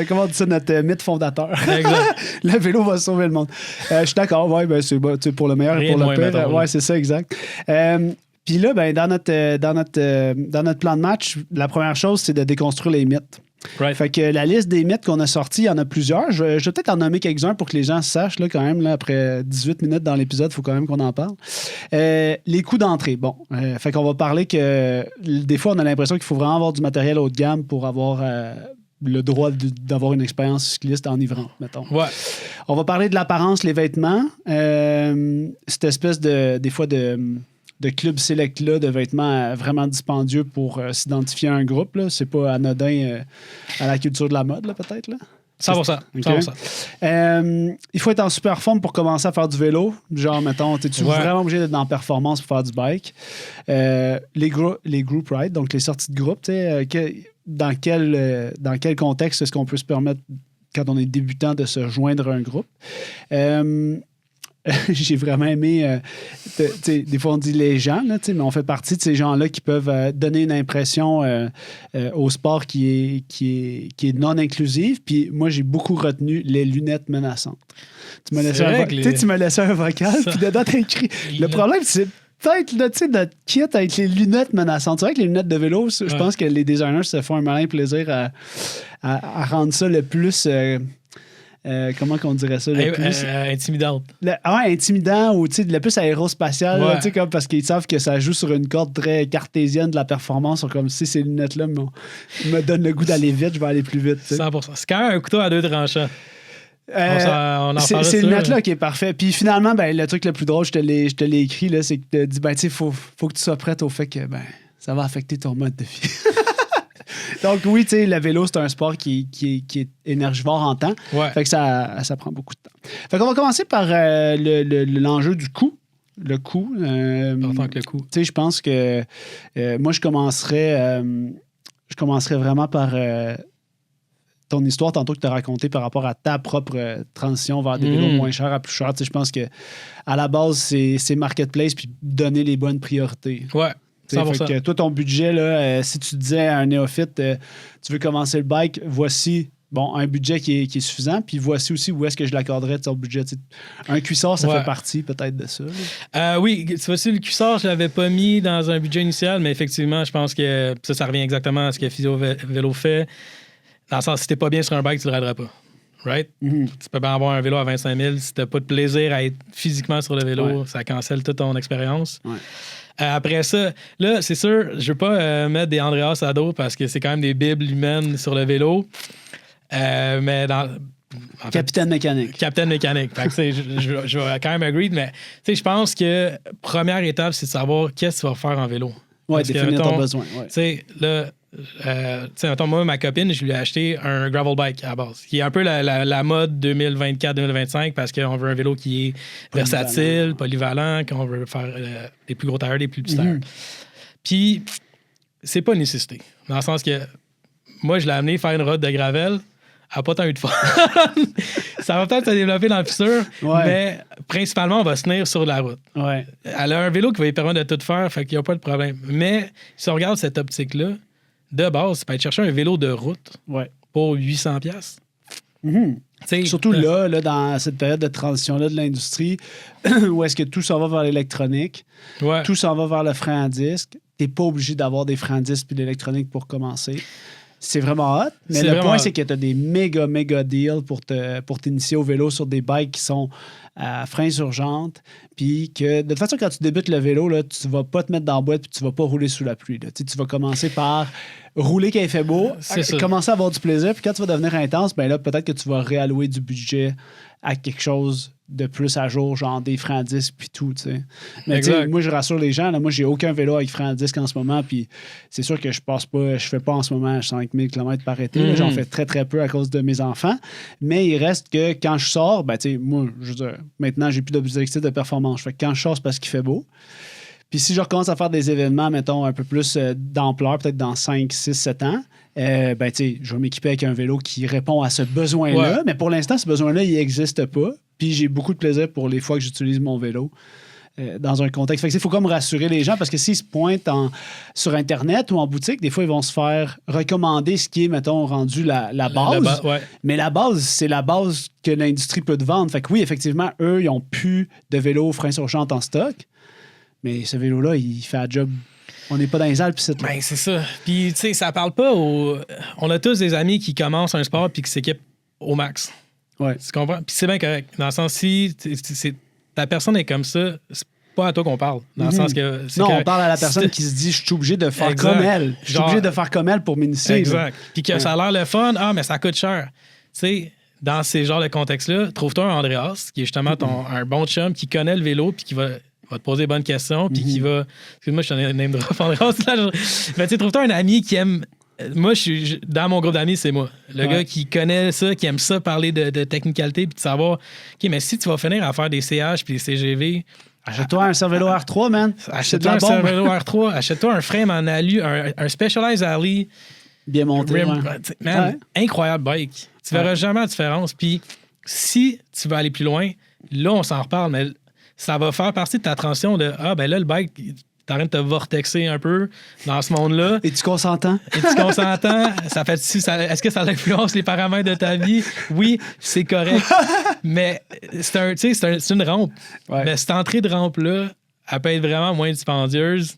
comment on dit ça, notre mythe fondateur. Exact. Le vélo va sauver le monde. Je suis d'accord, ouais, ben c'est pour le meilleur et pour le pire. Ouais, c'est ça, exact. Puis là, ben, dans notre plan de match, la première chose, c'est de déconstruire les mythes. Right. Fait que la liste des mythes qu'on a sortis, il y en a plusieurs. Je vais peut-être en nommer quelques-uns pour que les gens sachent, là, quand même, là, après 18 minutes dans l'épisode, il faut quand même qu'on en parle. Les coûts d'entrée. Bon, fait qu'on va parler que des fois, on a l'impression qu'il faut vraiment avoir du matériel haut de gamme pour avoir le droit d'avoir une expérience cycliste enivrante, mettons. Ouais. On va parler de l'apparence, les vêtements. Cette espèce des fois de club select-là, de vêtements vraiment dispendieux pour s'identifier à un groupe. Là. C'est pas anodin à la culture de la mode, là, peut-être. Là. 100%. Okay. 100%. Il faut être en super forme pour commencer à faire du vélo. Genre, mettons, es-tu vraiment obligé d'être en performance pour faire du bike? Les group rides, donc les sorties de groupe, dans quel contexte est-ce qu'on peut se permettre, quand on est débutant, de se joindre à un groupe? J'ai vraiment aimé, des fois on dit les gens, là, mais on fait partie de ces gens-là qui peuvent donner une impression au sport qui est non inclusive. Puis moi, j'ai beaucoup retenu les lunettes menaçantes. Tu m'as laissé un vocal, puis dedans, t'as écrit. Le problème, c'est peut-être notre kit avec les lunettes menaçantes. C'est vrai que les lunettes de vélo, je pense que les designers se font un malin plaisir à rendre ça le plus... comment qu'on dirait ça? Le plus, intimidante. Intimidant ou le plus aérospatial. Là, comme, parce qu'ils savent que ça joue sur une corde très cartésienne de la performance. Comme si ces lunettes-là me donnent le goût d'aller vite, je vais aller plus vite. 100%. C'est quand même un couteau à deux tranchants. C'est lunettes-là qui est parfait. Puis finalement, ben, le truc le plus drôle, je te l'ai écrit, là, c'est que tu dis, ben, faut que tu sois prête au fait que ça va affecter ton mode de vie. Donc oui, tu sais, le vélo, c'est un sport qui est énergivore en temps. Ouais. Fait que ça prend beaucoup de temps. Fait qu'on va commencer par l'enjeu du coût. Le coût. Important que le coût. Tu sais, je pense que moi, je commencerais vraiment par ton histoire tantôt que tu as racontée par rapport à ta propre transition vers des vélos moins chers à plus chers. Tu sais, je pense que à la base, c'est marketplace puis donner les bonnes priorités. Ouais. Fait que toi, ton budget, là, si tu disais à un néophyte, tu veux commencer le bike, voici un budget qui est suffisant, puis voici aussi où est-ce que je l'accorderais de ton budget. T'sais, un cuissard, ça fait partie peut-être de ça. Oui, tu vois, le cuissard, je ne l'avais pas mis dans un budget initial, mais effectivement, je pense que ça revient exactement à ce que Physio Vélo fait. Dans le sens, si tu n'es pas bien sur un bike, tu ne le raideras pas. Right? Mm-hmm. Tu peux bien avoir un vélo à 25 000. Si tu n'as pas de plaisir à être physiquement sur le vélo, ça cancelle toute ton expérience. Ouais. Après ça, là, c'est sûr, je veux pas mettre des Andreas à dos parce que c'est quand même des bibles humaines sur le vélo. Mais Capitaine mécanique. Capitaine mécanique. Fait que, je vais quand même agree, mais je pense que première étape, c'est de savoir qu'est-ce que tu vas faire en vélo. Oui, définir ton besoin. Ouais. Tu sais, là, moi, ma copine, je lui ai acheté un gravel bike à la base, qui est un peu la mode 2024-2025 parce qu'on veut un vélo qui est versatile, polyvalent, qu'on veut faire des plus gros tailleurs, des plus petits tailleurs. Puis, c'est pas une nécessité. Dans le sens que moi, je l'ai amené faire une route de gravel. Elle n'a pas tant eu de fun. Ça va peut-être se développer dans le futur, mais principalement, on va se tenir sur la route. Ouais. Elle a un vélo qui va lui permettre de tout faire, fait qu'il n'y a pas de problème. Mais si on regarde cette optique-là, de base, tu peux aller chercher un vélo de route pour 800$. Surtout là, dans cette période de transition-là de l'industrie, où est-ce que tout s'en va vers l'électronique, tout s'en va vers le frein à disque. T'es pas obligé d'avoir des freins à disque puis de l'électronique pour commencer. C'est vraiment hot, mais le point, c'est que tu as des méga deals pour t'initier au vélo sur des bikes qui sont à freins urgentes, puis que, de toute façon, quand tu débutes le vélo, là, tu vas pas te mettre dans la boîte puis tu vas pas rouler sous la pluie. Là. Tu vas commencer par rouler quand il fait beau, commencer à avoir du plaisir, puis quand tu vas devenir intense, ben là, peut-être que tu vas réallouer du budget à quelque chose de plus à jour, genre des freins à disque puis tout, tu sais. Mais moi, je rassure les gens, là, moi, j'ai aucun vélo avec freins à disque en ce moment, puis c'est sûr que je fais pas en ce moment 5000 km par été, là, j'en fais très, très peu à cause de mes enfants, mais il reste que quand je sors, ben, tu sais, moi, je veux dire, maintenant, j'ai plus d'objectifs de performance. Fait que quand je sors, c'est parce qu'il fait beau. Puis si je recommence à faire des événements, mettons, un peu plus d'ampleur, peut-être dans 5, 6, 7 ans, ben, tu sais, je vais m'équiper avec un vélo qui répond à ce besoin-là. Mais pour l'instant, ce besoin-là, il n'existe pas. Puis j'ai beaucoup de plaisir pour les fois que j'utilise mon vélo dans un contexte. Fait que il faut comme rassurer les gens parce que s'ils se pointent sur Internet ou en boutique, des fois, ils vont se faire recommander ce qui est, mettons, rendu la base. Mais la base, c'est la base que l'industrie peut te vendre. Fait que oui, effectivement, eux, ils n'ont plus de vélos freins surchantes en stock. Mais ce vélo-là, il fait un job. On n'est pas dans les Alpes, c'est ben, c'est ça. Puis, tu sais, ça parle pas aux... On a tous des amis qui commencent un sport puis qui s'équipent au max. Ouais. Tu comprends? Puis c'est bien correct. Dans le sens, si ta personne est comme ça, c'est pas à toi qu'on parle. Dans le sens que... Non, on parle à la personne qui se dit « Je suis obligé de faire comme elle. Je suis obligé de faire comme elle pour m'initier. » Exact. Puis que ça a l'air le fun. Ah, mais ça coûte cher. Tu sais, dans ces genres de contextes-là, trouve-toi un Andreas, qui est justement un bon chum, qui connaît le vélo puis qui va te poser les bonnes questions, puis qui va... Excuse-moi, je suis un name drop Andreas. Mais tu sais, trouve-toi un ami qui aime... Moi, dans mon groupe d'amis, c'est moi. Le gars qui connaît ça, qui aime ça, parler de technicalité, puis de savoir, OK, mais si tu vas finir à faire des CH puis des CGV... Achète-toi un Cervélo R3, man. Achète-toi un Cervélo R3. Achète-toi un frame en alu, un Specialized Alley. Bien monté, man, incroyable bike. Tu verras jamais la différence. Puis si tu veux aller plus loin, là, on s'en reparle, mais ça va faire partie de ta transition de « Ah, ben là, le bike... » T'arrêtes de te vortexer un peu dans ce monde-là. Es-tu consentant? Est-ce que ça influence les paramètres de ta vie? Oui, c'est correct. Mais c'est une rampe. Ouais. Mais cette entrée de rampe-là, elle peut être vraiment moins dispendieuse.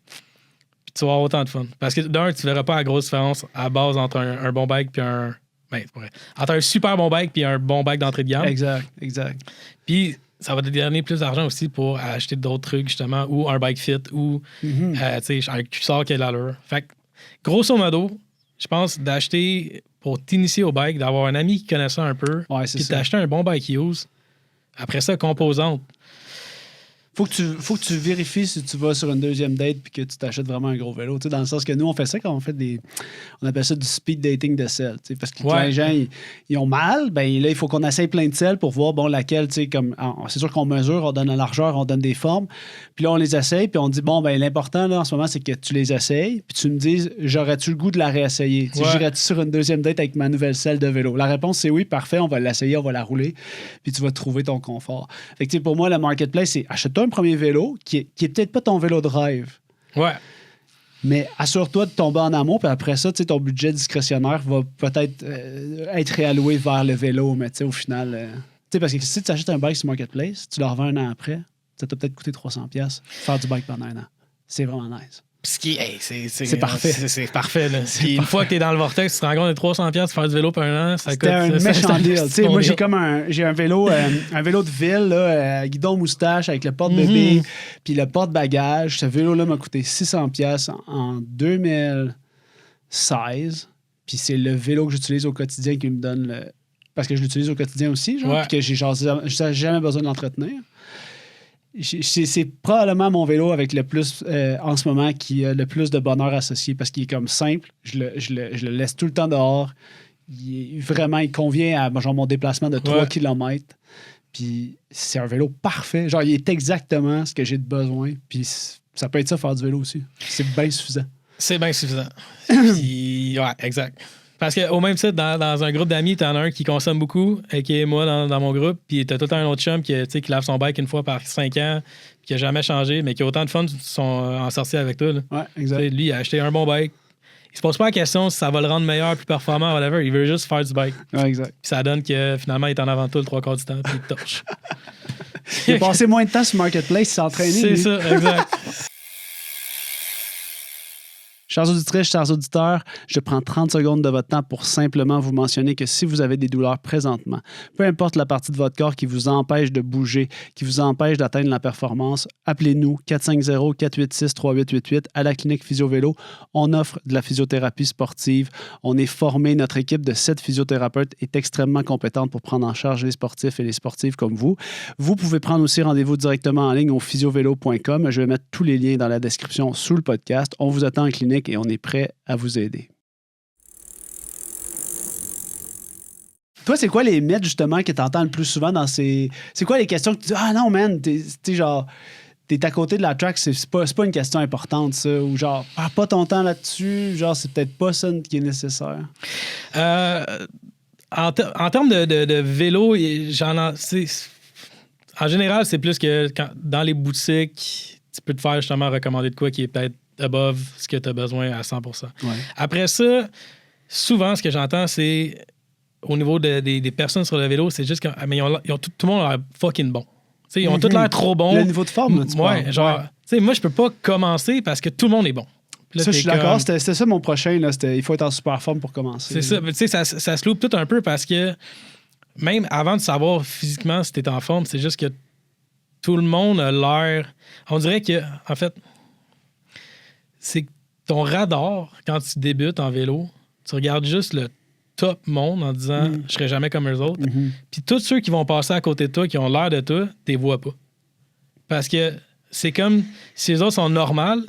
Puis tu vas avoir autant de fun. Parce que d'un, tu verras pas la grosse différence à base entre un bon bike puis un... Ben, c'est vrai. Entre un super bon bike puis un bon bike d'entrée de gamme. Exact. Puis... ça va te donner plus d'argent aussi pour acheter d'autres trucs, justement, ou un bike fit, ou un cuissard qui a de l'allure. Fait que, grosso modo, je pense d'acheter, pour t'initier au bike, d'avoir un ami qui connaît ça un peu, puis d'acheter un bon bike use. Après ça, composante. Faut que tu vérifies si tu vas sur une deuxième date puis que tu t'achètes vraiment un gros vélo. Dans le sens que nous, on fait ça quand on fait on appelle ça du speed dating de selle. Parce que quand les gens ils ont mal, ben là, il faut qu'on essaye plein de selles pour voir laquelle, comme c'est sûr qu'on mesure, on donne la largeur, on donne des formes. Puis là, on les essaye, puis on dit l'important là, en ce moment, c'est que tu les essayes, puis tu me dises, j'aurais-tu le goût de la réessayer? J'irais-tu sur une deuxième date avec ma nouvelle selle de vélo? La réponse, c'est oui, parfait, on va l'essayer, on va la rouler, puis tu vas trouver ton confort. Fait que pour moi, le marketplace, c'est achète-toi un premier vélo qui est peut-être pas ton vélo de rêve. Ouais. Mais assure-toi de tomber en amour, puis après ça, ton budget discrétionnaire va peut-être être réalloué vers le vélo, mais au final... parce que si tu achètes un bike sur Marketplace, tu le revends un an après, ça t'a peut-être coûté 300$ faire du bike pendant un an. C'est vraiment nice. C'est parfait. C'est parfait. Là. Une fois que tu es dans le vortex, tu te rends compte de 300$ de faire du vélo pour un an, ça coûte... C'était un méchant deal. Moi, j'ai un vélo de ville, là, guidon moustache avec le porte-bébé puis le porte-bagage. Ce vélo-là m'a coûté 600$ en 2016. Puis c'est le vélo que j'utilise au quotidien qui me donne parce que je l'utilise au quotidien aussi, puis que j'ai jamais besoin de l'entretenir. C'est probablement mon vélo avec le plus, en ce moment, qui a le plus de bonheur associé parce qu'il est comme simple. Je le laisse tout le temps dehors. Il convient à mon déplacement de 3 km. Puis c'est un vélo parfait. Genre, il est exactement ce que j'ai de besoin. Puis ça peut être ça, faire du vélo aussi. C'est bien suffisant. C'est bien suffisant. Puis, ouais, exact. Parce qu'au même titre, dans un groupe d'amis, t'en as un qui consomme beaucoup, et qui est moi dans mon groupe, puis t'as tout le temps un autre chum qui lave son bike une fois par 5 ans, qui n'a jamais changé, mais qui a autant de fun en sortie avec toi. Là. Ouais, exact. Lui, il a acheté un bon bike, se pose pas la question si ça va le rendre meilleur, plus performant, whatever. Il veut juste faire du bike. Ouais, exact. Puis ça donne que finalement, il est en avant de tout le 3/4 du temps, puis il torche. Il a passé moins de temps sur Marketplace, il s'est entraîné. C'est ça, exact. Chers auditrices, chers auditeurs, je prends 30 secondes de votre temps pour simplement vous mentionner que si vous avez des douleurs présentement, peu importe la partie de votre corps qui vous empêche de bouger, qui vous empêche d'atteindre la performance, appelez-nous 450-486-3888 à la clinique Physio-Vélo. On offre de la physiothérapie sportive. On est formé, notre équipe de 7 physiothérapeutes est extrêmement compétente pour prendre en charge les sportifs et les sportives comme vous. Vous pouvez prendre aussi rendez-vous directement en ligne au physiovélo.com. Je vais mettre tous les liens dans la description sous le podcast. On vous attend en clinique et on est prêt à vous aider. Toi, c'est quoi les mythes, justement, que tu entends le plus souvent dans ces... C'est quoi les questions que tu dis « Ah non, man, t'es genre... T'es à côté de la track, c'est pas une question importante, ça. » Ou genre « Perds pas ton temps là-dessus. » Genre, c'est peut-être pas ça qui est nécessaire. En termes de vélo, en général, c'est plus que dans les boutiques, tu peux te faire justement recommander de quoi qui est peut-être above ce que tu as besoin à 100%. Ouais. Après ça, souvent, ce que j'entends, c'est au niveau des personnes sur le vélo, c'est juste que tout le monde a l'air fucking bon. T'sais, ils ont tous l'air trop bons. Le niveau de forme, tu ouais, genre, ouais. Moi, je peux pas commencer parce que tout le monde est bon. Là, ça, je suis d'accord. C'était ça mon prochain. Là, il faut être en super forme pour commencer. C'est ça. Mais tu sais, ça se loupe tout un peu parce que même avant de savoir physiquement si tu es en forme, c'est juste que tout le monde a l'air... On dirait que, en fait... c'est que ton radar, quand tu débutes en vélo, tu regardes juste le top monde en disant « je serai jamais comme eux autres ». Puis tous ceux qui vont passer à côté de toi, qui ont l'air de toi, tu les vois pas. Parce que c'est comme si les autres sont normales,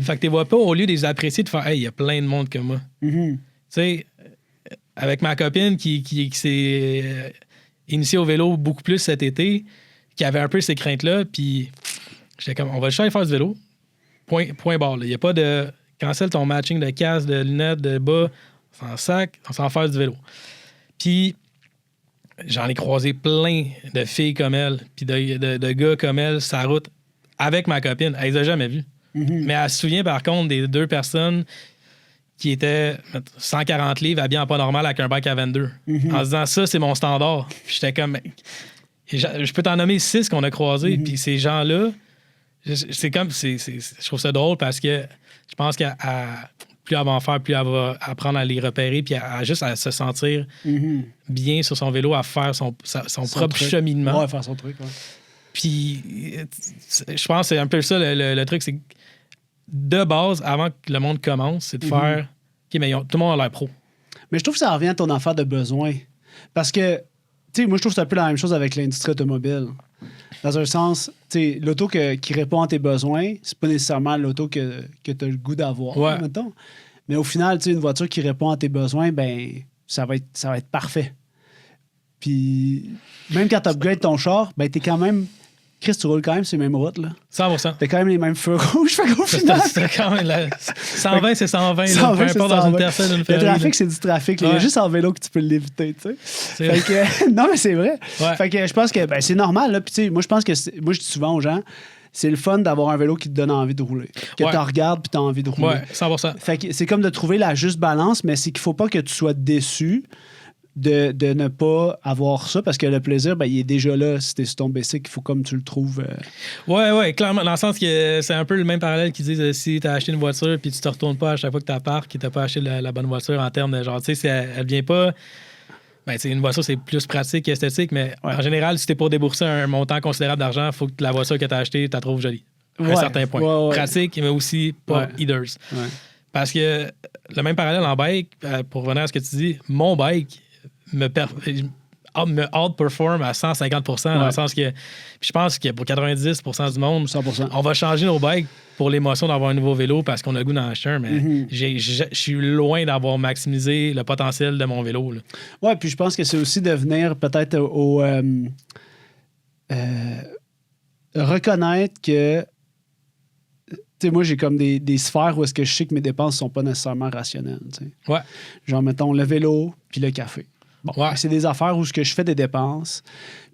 fait que tu les vois pas au lieu de les apprécier, de faire « hey, il y a plein de monde comme moi ». Tu sais, avec ma copine qui s'est initiée au vélo beaucoup plus cet été, qui avait un peu ces craintes-là, puis j'étais comme « on va juste aller faire du vélo ». Point barre. Il n'y a pas de cancel ton matching de casque, de lunettes, de bas, on s'en sac, on s'en fait du vélo. Puis j'en ai croisé plein de filles comme elle, puis de gars comme elle, sur la route, avec ma copine. Elle les a jamais vus. Mais elle se souvient par contre des 2 personnes qui étaient 140 livres habillées en pas normal avec un bike à 22. En se disant ça, c'est mon standard. Puis j'étais comme. Je peux t'en nommer 6 qu'on a croisés, puis ces gens-là. C'est comme, je trouve ça drôle parce que je pense qu'à plus elle va en faire, plus elle va apprendre à les repérer, puis juste à se sentir bien sur son vélo, à faire son propre cheminement. Ouais, faire son truc, ouais. Puis je pense que c'est un peu ça le truc, c'est que de base, avant que le monde commence, c'est de faire OK, mais tout le monde a l'air pro. Mais je trouve que ça revient à ton affaire de besoin. Parce que, tu sais, moi, je trouve que c'est un peu la même chose avec l'industrie automobile. Dans un sens, tu sais, l'auto qui répond à tes besoins, c'est pas nécessairement l'auto que tu as le goût d'avoir, mettons. Mais au final, tu sais, une voiture qui répond à tes besoins, ben ça va être parfait. Puis, même quand tu upgrades ton char, ben t'es quand même... Chris, tu roules quand même sur les mêmes routes, là. 100%. T'as quand même les mêmes feux rouges, fait qu'au final... C'était quand même 120, c'est 120. 120 peu importe dans une personne, une Ferrari. Le trafic, c'est du trafic. Il y a juste en vélo que tu peux l'éviter, tu sais. Fait que... non, mais c'est vrai. Ouais. Fait que je pense que c'est normal, là. Puis, tu sais, moi, je pense que... Moi, je dis souvent aux gens, c'est le fun d'avoir un vélo qui te donne envie de rouler. Que tu regardes puis tu as envie de rouler. Ouais, 100%. Fait que c'est comme de trouver la juste balance, mais c'est qu'il faut pas que tu sois déçu de ne pas avoir ça, parce que le plaisir, ben, il est déjà là si t'es sur ton bicycle, il faut comme tu le trouves. Ouais, clairement, dans le sens que c'est un peu le même parallèle qu'ils disent si t'as acheté une voiture puis tu te retournes pas à chaque fois que t'as parc et t'as pas acheté la bonne voiture en termes de genre, tu sais, elle vient pas... Ben, une voiture, c'est plus pratique qu'esthétique, mais en général, si t'es pour débourser un montant considérable d'argent, il faut que la voiture que t'as achetée, tu la trouves jolie. À un certain point. Pratique, mais aussi pas eaters. Ouais. Parce que le même parallèle en bike, pour revenir à ce que tu dis, mon bike me outperform à 150%, dans le sens que je pense que pour 90% du monde, 100%. On va changer nos bikes pour l'émotion d'avoir un nouveau vélo parce qu'on a le goût d'en acheter un, mais je suis loin d'avoir maximisé le potentiel de mon vélo. Oui, puis je pense que c'est aussi de venir peut-être reconnaître que tu sais, moi, j'ai comme des sphères où est-ce que je sais que mes dépenses sont pas nécessairement rationnelles. T'sais. Ouais. Genre, mettons, le vélo puis le café. Bon, c'est des affaires où je fais des dépenses.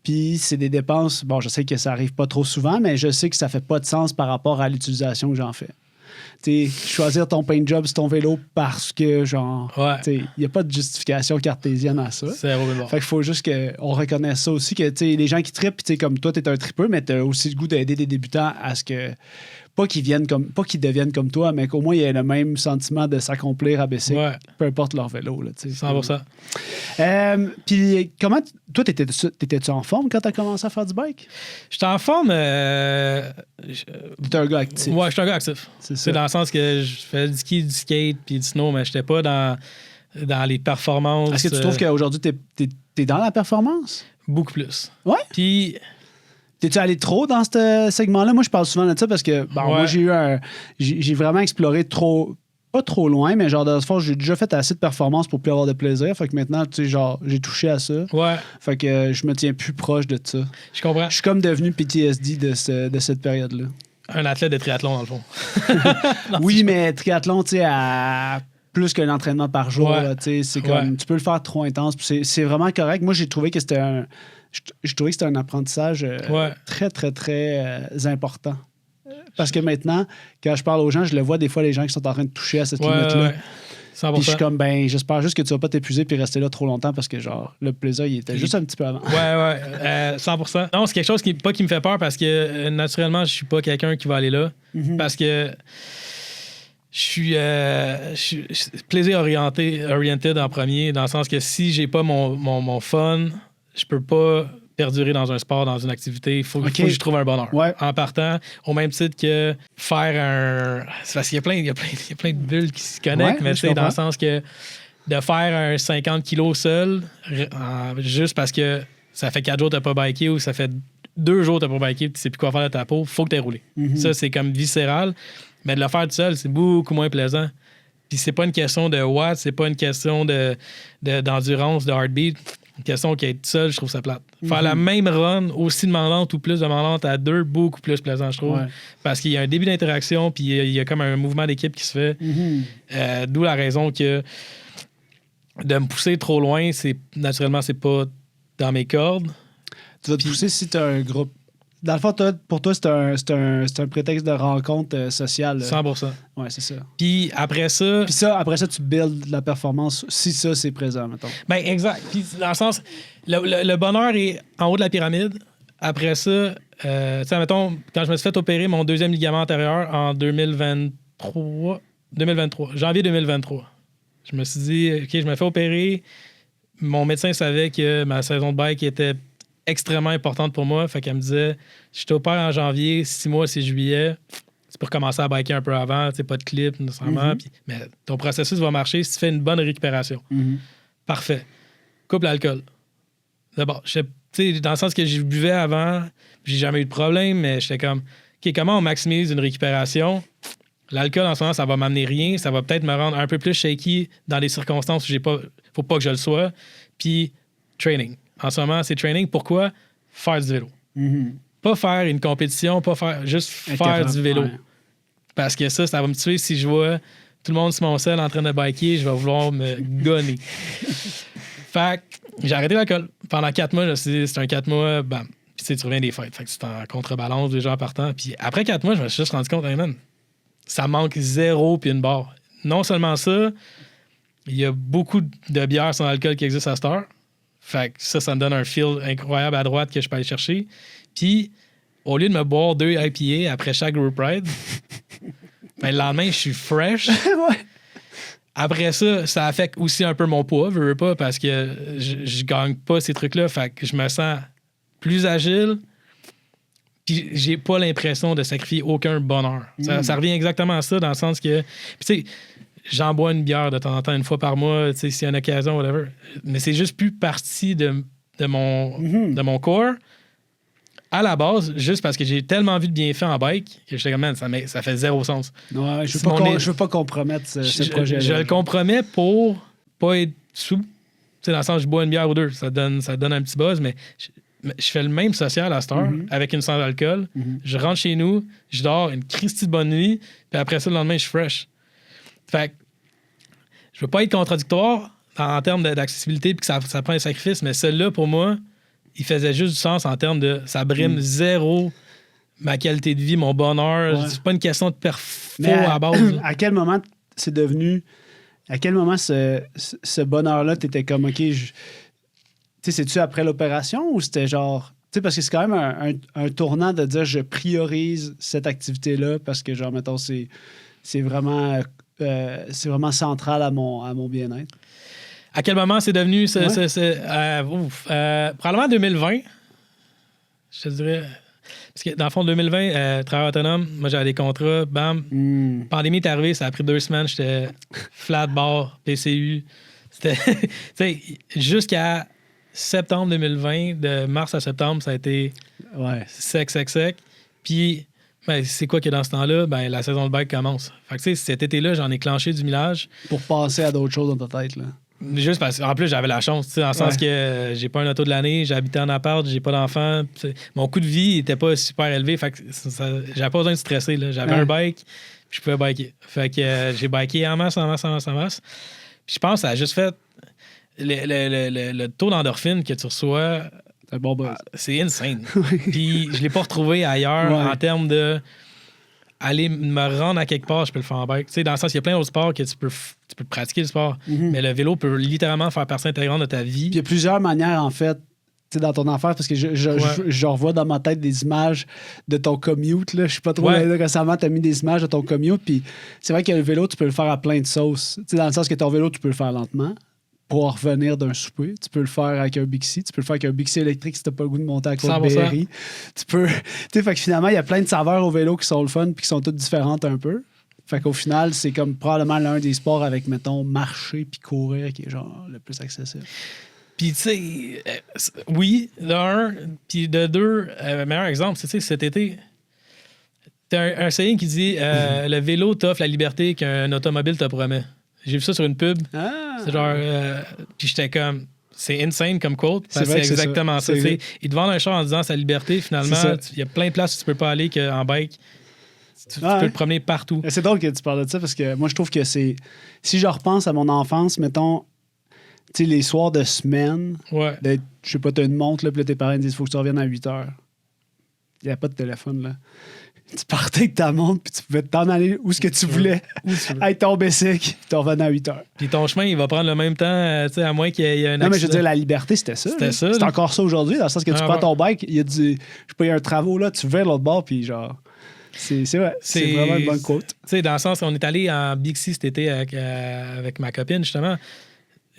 Puis c'est des dépenses... Bon, je sais que ça arrive pas trop souvent, mais je sais que ça fait pas de sens par rapport à l'utilisation que j'en fais. choisir ton paint job sur ton vélo parce que, genre, il n'y a pas de justification cartésienne à ça. C'est bon. Fait qu'il faut juste qu'on reconnaisse ça aussi, que les gens qui trippent, comme toi, t'es un trippeur, mais t'as aussi le goût d'aider des débutants à ce que... Pas qu'ils deviennent comme toi, mais qu'au moins il y ait le même sentiment de s'accomplir à BC, peu importe leur vélo. Là, 100%. Puis comment... Toi, t'étais-tu en forme quand t'as commencé à faire du bike? J'étais en forme... T'étais un gars actif. Ouais, j'étais un gars actif. C'est dans le sens que je faisais du ski, du skate puis du snow, mais j'étais pas dans les performances. Est-ce que tu trouves qu'aujourd'hui, t'es dans la performance? Beaucoup plus. Ouais? Puis... T'es-tu allé trop dans ce segment-là? Moi, je parle souvent de ça parce que moi, j'ai vraiment exploré pas trop loin, mais genre, de ce j'ai déjà fait assez de performances pour plus avoir de plaisir. Fait que maintenant, tu sais, genre, j'ai touché à ça. Ouais. Fait que je me tiens plus proche de ça. Je comprends. Je suis comme devenu PTSD de cette période-là. Un athlète de triathlon, dans le fond. Oui, mais triathlon, tu sais, à plus qu'un entraînement par jour, tu sais, c'est comme, tu peux le faire trop intense. C'est vraiment correct. Moi, j'ai trouvé que c'était un apprentissage très, très, très important. Parce que maintenant, quand je parle aux gens, je le vois des fois, les gens qui sont en train de toucher à cette limite-là. Ouais. Puis je suis comme, j'espère juste que tu vas pas t'épuiser puis rester là trop longtemps parce que, genre, le plaisir, il était juste un petit peu avant. Ouais, 100%. Non, c'est quelque chose qui me fait peur parce que, naturellement, je suis pas quelqu'un qui va aller là. Parce que je suis plaisir oriented en premier, dans le sens que si j'ai pas mon fun, je peux pas perdurer dans un sport, dans une activité. Il faut que je trouve un bonheur. Ouais. En partant, au même titre que faire un... C'est parce qu'il y a plein de bulles qui se connectent, mais tu sais, dans le sens que de faire un 50 kilos seul, juste parce que ça fait 4 jours que tu n'as pas biké ou ça fait 2 jours que tu n'as pas biké et tu ne sais plus quoi faire de ta peau, il faut que tu aies roulé. Ça, c'est comme viscéral. Mais de le faire tout seul, c'est beaucoup moins plaisant. Puis c'est pas une question de watts, c'est pas une question d'endurance, de heartbeat. Une question qu'être seul, je trouve ça plate. Faire la même run, aussi demandante ou plus demandante à 2, beaucoup plus plaisant, je trouve. Ouais. Parce qu'il y a un début d'interaction, puis il y a comme un mouvement d'équipe qui se fait. D'où la raison que de me pousser trop loin, naturellement, c'est pas dans mes cordes. Tu vas te pousser si tu as un groupe. Dans le fond, pour toi, c'est un prétexte de rencontre sociale. 100%. Oui, c'est ça. Puis après ça, tu builds la performance si ça, c'est présent, mettons. Ben exact. Puis dans le sens, le bonheur est en haut de la pyramide. Après ça, tu sais, mettons, quand je me suis fait opérer mon 2e ligament antérieur en 2023, janvier 2023, je me suis dit, OK, je me fais opérer. Mon médecin savait que ma saison de bike était extrêmement importante pour moi. Fait qu'elle me disait, je t'opère en janvier, 6 mois, c'est juillet. C'est pour commencer à biker un peu avant, tu sais, pas de clip nécessairement. Mais ton processus va marcher si tu fais une bonne récupération. Parfait. Coupe l'alcool. D'abord, tu sais, dans le sens que je buvais avant, j'ai jamais eu de problème, mais j'étais comme, OK, comment on maximise une récupération? L'alcool, en ce moment, ça va m'amener rien. Ça va peut-être me rendre un peu plus shaky dans des circonstances où faut pas que je le sois. Puis, training. En ce moment, c'est training. Pourquoi? Faire du vélo. Pas faire une compétition, juste faire du vélo. Ouais. Parce que ça va me tuer si je vois tout le monde sur mon sel en train de biker, je vais vouloir me gonner. Fait que j'ai arrêté l'alcool. Pendant 4 mois, c'est un 4 mois, bam. Puis tu reviens des fêtes. Fait que c'est en contrebalance déjà en partant. Puis après 4 mois, je me suis juste rendu compte, hey man, ça manque 0 puis une barre. Non seulement ça, il y a beaucoup de bières sans alcool qui existent à cette heure. Fait que ça me donne un feel incroyable à droite que je peux aller chercher. Puis, au lieu de me boire 2 IPA après chaque group ride, ben, le lendemain, je suis fresh. Ouais. Après ça affecte aussi un peu mon poids, je veux pas, parce que je gagne pas ces trucs-là. Fait que je me sens plus agile. Puis, j'ai pas l'impression de sacrifier aucun bonheur. Ça revient exactement à ça, dans le sens que... Puis, tu sais, j'en bois une bière de temps en temps, une fois par mois, tu sais, s'il y a une occasion, whatever. Mais c'est juste plus partie de mon corps. À la base, juste parce que j'ai tellement vu de bienfaits en bike que j'étais comme, man, ça fait 0 sens. Ouais, je veux pas compromettre ce projet-là. Je le compromets pour pas être sous. Tu sais, dans le sens, je bois une bière ou 2, ça donne un petit buzz, mais je fais le même social à cette heure, avec une sans alcool. Je rentre chez nous, je dors une Christie de bonne nuit, puis après ça, le lendemain, je suis fresh. Fait que je veux pas être contradictoire en termes d'accessibilité puis que ça prend un sacrifice, mais celui-là, pour moi, il faisait juste du sens en termes de ça brime 0 ma qualité de vie, mon bonheur. C'est pas une question de perfo à base. À quel moment c'est devenu... À quel moment ce bonheur-là, t'étais comme, OK, tu sais, c'est-tu après l'opération ou c'était genre... Tu sais, parce que c'est quand même un tournant de dire je priorise cette activité-là parce que, genre, mettons, c'est vraiment central à mon bien-être. À quel moment c'est devenu... probablement 2020. Je te dirais... Parce que dans le fond, 2020, travail autonome, moi j'avais des contrats, bam. Pandémie est arrivée, ça a pris 2 semaines, j'étais flat bar, PCU. C'était... tu sais, jusqu'à septembre 2020, de mars à septembre, ça a été sec. Puis, ben, c'est quoi que dans ce temps-là? Ben, la saison de bike commence. Fait que, tu sais, cet été-là, j'en ai clenché du millage. Pour passer à d'autres choses dans ta tête, là. Juste parce qu'en plus, j'avais la chance, dans le sens que j'ai pas un auto de l'année, j'ai habité en appart, j'ai pas d'enfant. Mon coût de vie était pas super élevé, fait que j'avais pas besoin de stresser. Là. J'avais un bike, puis je pouvais biker. Fait que j'ai biké en masse. Puis je pense que ça a juste fait le taux d'endorphine que tu reçois. C'est insane. Puis je l'ai pas retrouvé ailleurs en termes de aller me rendre à quelque part, je peux le faire en bike. Tu sais, dans le sens, il y a plein d'autres sports que tu peux pratiquer le sport, mais le vélo peut littéralement faire partie intégrante de ta vie. Puis il y a plusieurs manières, en fait, tu sais, dans ton affaire, parce que je revois dans ma tête des images de ton commute. Là. Je sais pas trop, récemment, tu as mis des images de ton commute, puis c'est vrai que le vélo, tu peux le faire à plein de sauces. Tu sais, dans le sens que ton vélo, tu peux le faire lentement pour revenir d'un souper. Tu peux le faire avec un Bixi. Tu peux le faire avec un Bixi électrique si tu n'as pas le goût de monter à Côte-Berry. Tu peux... Tu sais, fait que finalement, il y a plein de saveurs au vélo qui sont le fun puis qui sont toutes différentes un peu. Fait qu'au final, c'est comme probablement l'un des sports avec, mettons, marcher puis courir qui est genre le plus accessible. Puis, tu sais, oui, de un. Puis de deux, meilleur exemple, c'est cet été... T'as un saying qui dit le vélo t'offre la liberté qu'un automobile te promet. J'ai vu ça sur une pub. C'est genre... puis j'étais comme... C'est insane comme quote. Parce que c'est exactement ça. Ils te vendent un char en disant sa liberté. Finalement, il y a plein de places où tu peux pas aller qu'en bike. Tu peux te promener partout. C'est drôle que tu parles de ça parce que moi, je trouve que c'est... Si je repense à mon enfance, mettons, tu sais, les soirs de semaine, je sais pas, t'as une montre, là, puis là, tes parents disent « Faut que tu reviennes à 8 heures. » Il n'y a pas de téléphone, là. Tu partais avec ta montre, puis tu pouvais t'en aller où ce que tu voulais, avec ton bicycle, puis tu revenais à 8 heures. Puis ton chemin, il va prendre le même temps, tu sais, à moins qu'il y ait un accident. Non, mais je veux dire, la liberté, c'était ça. C'est encore ça aujourd'hui, dans le sens que tu prends ton bike, il y a je sais pas, il y a un travaux, là, tu vas de l'autre bord, puis genre... C'est vrai, c'est vraiment une bonne quote. Tu sais, dans le sens, on est allé en Bixi cet été avec ma copine, justement.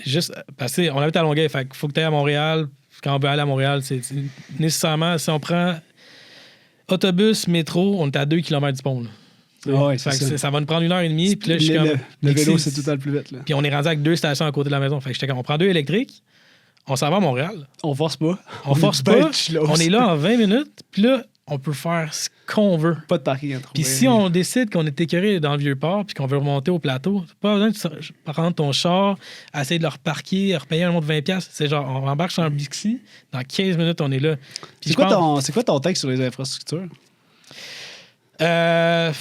Juste parce qu'on habite à Longueuil, fait qu'il faut que tu ailles à Montréal. Quand on veut aller à Montréal, c'est nécessairement, si on prend autobus, métro, on est à 2 km du pont. Ça va nous prendre 1h30. Puis là, je suis comme. Le vélo, c'est tout le temps le plus vite. Là. Puis on est rendu avec 2 stations à côté de la maison. Fait que j'étais comme, on prend 2 électriques, on s'en va à Montréal. On force pas. On force pas. On est là en 20 minutes. Puis là, on peut faire ce qu'on veut. Pas de parking à trouver. Puis si on décide qu'on est écœuré dans le Vieux-Port puis qu'on veut remonter au plateau, t'as pas besoin de prendre ton char, essayer de le reparquer, repayer un autre 20$. C'est genre, on embarque sur un Bixi, dans 15 minutes, on est là. C'est quoi ton texte sur les infrastructures? Ben,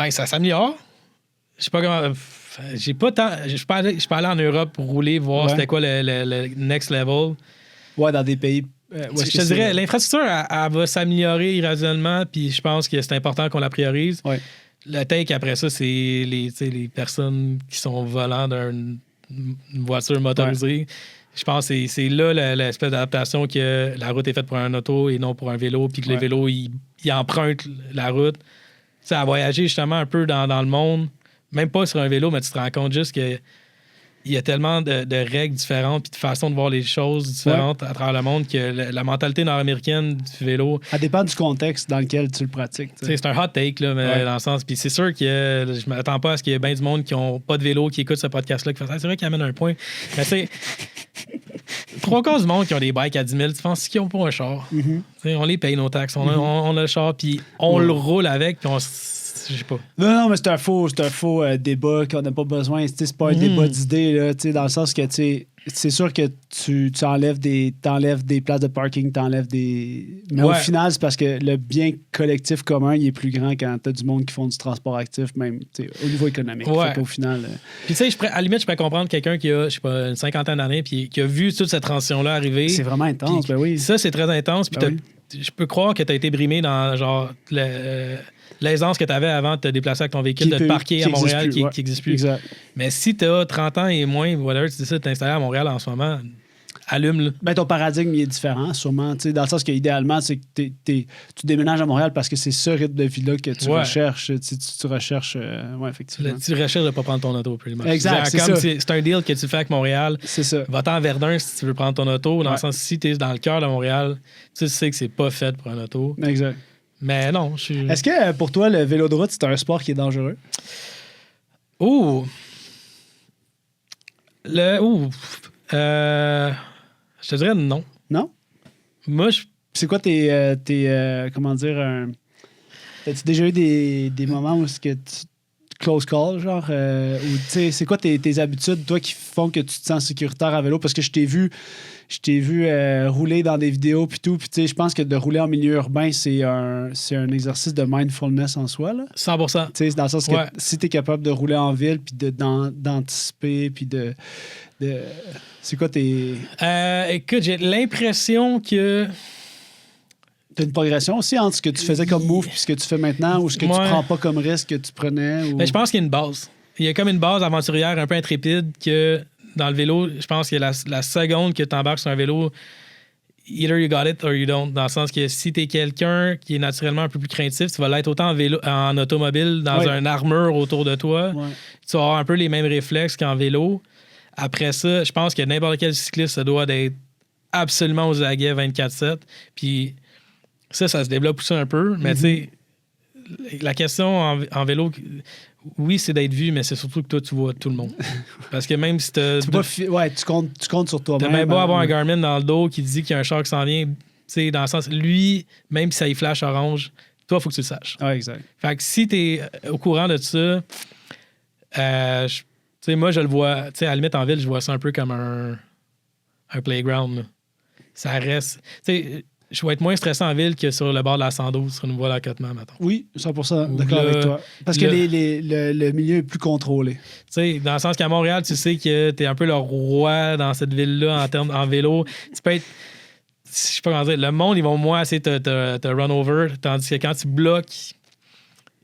ça s'améliore. Je sais pas comment... J'ai pas tant... Je suis pas allé en Europe pour rouler, voir c'était quoi le next level. Ouais, dans des pays... je te dirais, l'infrastructure, elle va s'améliorer graduellement, puis je pense que c'est important qu'on la priorise. Ouais. Le take, après ça, c'est les personnes qui sont volants d'une voiture motorisée. Ouais. Je pense que c'est là l'espèce d'adaptation que la route est faite pour un auto et non pour un vélo, puis que les vélos, ils empruntent la route. Tu sais, à voyager justement un peu dans le monde, même pas sur un vélo, mais tu te rends compte juste que il y a tellement de règles différentes puis de façons de voir les choses différentes à travers le monde que la mentalité nord-américaine du vélo... Ça dépend du contexte dans lequel tu le pratiques. C'est un hot take, là, mais dans le sens... Puis c'est sûr que je m'attends pas à ce qu'il y ait bien du monde qui n'ont pas de vélo, qui écoutent ce podcast-là, qui fait ça. C'est vrai qu'il amène un point. Mais c'est... 3/4 du monde qui ont des bikes à 10 000, tu penses qu'ils n'ont pas un char. On les paye nos taxes, on a le char, puis on le roule avec, puis on... Je sais pas. Non, mais c'est un faux débat qu'on n'a pas besoin. C'est pas un débat d'idées, là, dans le sens que c'est sûr que tu enlèves des places de parking, t'enlèves des... Mais au final, c'est parce que le bien collectif commun, il est plus grand quand t'as du monde qui font du transport actif, même au niveau économique. Fait qu'au final... Puis tu sais, à la limite, je pourrais comprendre quelqu'un qui a, je sais pas, une 50aine d'années puis qui a vu toute cette transition-là arriver. C'est vraiment intense, ben oui. Ça, c'est très intense. Puis je peux croire que tu as été brimé dans genre l'aisance que tu avais avant de te déplacer avec ton véhicule, de te parquer à Montréal qui n'existe plus. Exact. Mais si tu as 30 ans et moins, whatever, tu décides de t'installer à Montréal en ce moment, allume-le. Ben, ton paradigme il est différent, sûrement. Dans le sens qu'idéalement, c'est que tu déménages à Montréal parce que c'est ce rythme de vie-là que tu recherches. Tu recherches. Effectivement. Tu recherches de ne pas prendre ton auto, pretty much. Exact. C'est un deal que tu fais avec Montréal. C'est ça. Va-t'en à Verdun si tu veux prendre ton auto. Dans le sens, si tu es dans le cœur de Montréal, tu sais que c'est pas fait pour un auto. Exact. Mais non, je suis. Est-ce que pour toi, le vélo de route, c'est un sport qui est dangereux? Je te dirais non. Non? Moi, c'est quoi comment dire, as-tu déjà eu des moments où est-ce que close call, genre, ou tu sais, c'est quoi tes habitudes, toi, qui font que tu te sens sécuritaire à vélo? Parce que je t'ai vu rouler dans des vidéos puis tout, puis tu sais, je pense que de rouler en milieu urbain, c'est un exercice de mindfulness en soi, là. 100%. Tu sais, dans le sens que si t'es capable de rouler en ville puis d'anticiper puis de c'est quoi tes... écoute, j'ai l'impression que... T'as une progression aussi entre ce que tu faisais comme move et ce que tu fais maintenant, ou ce que tu prends pas comme risque que tu prenais? Ou... Ben, je pense qu'il y a une base. Il y a comme une base aventurière un peu intrépide que dans le vélo, je pense que la seconde que tu embarques sur un vélo, either you got it or you don't. Dans le sens que si tu es quelqu'un qui est naturellement un peu plus craintif, tu vas l'être autant en automobile, dans un armure autour de toi. Ouais. Tu vas avoir un peu les mêmes réflexes qu'en vélo. Après ça, je pense que n'importe quel cycliste, ça doit être absolument aux aguets 24/7. Puis ça se développe aussi un peu. Mais tu sais, la question en vélo, oui, c'est d'être vu, mais c'est surtout que toi, tu vois tout le monde. Parce que même si tu comptes sur toi-même. T'as même beau avoir un Garmin dans le dos qui te dit qu'il y a un char qui s'en vient, tu sais, dans le sens, lui, même si ça y flash orange, toi, il faut que tu le saches. Ah, exact. Fait que si t'es au courant de ça, tu sais, moi, je le vois, tu sais, à la limite, en ville, je vois ça un peu comme un playground. Là. Ça reste... Tu sais, je vais être moins stressé en ville que sur le bord de la 112, sur une voie d'accotement, mettons. Oui, 100% d'accord avec toi. Parce que le milieu est plus contrôlé. Tu sais, dans le sens qu'à Montréal, tu sais que t'es un peu le roi dans cette ville-là en vélo. Tu peux être... Je sais pas comment dire. Le monde, ils vont moins essayer de te run over, tandis que quand tu bloques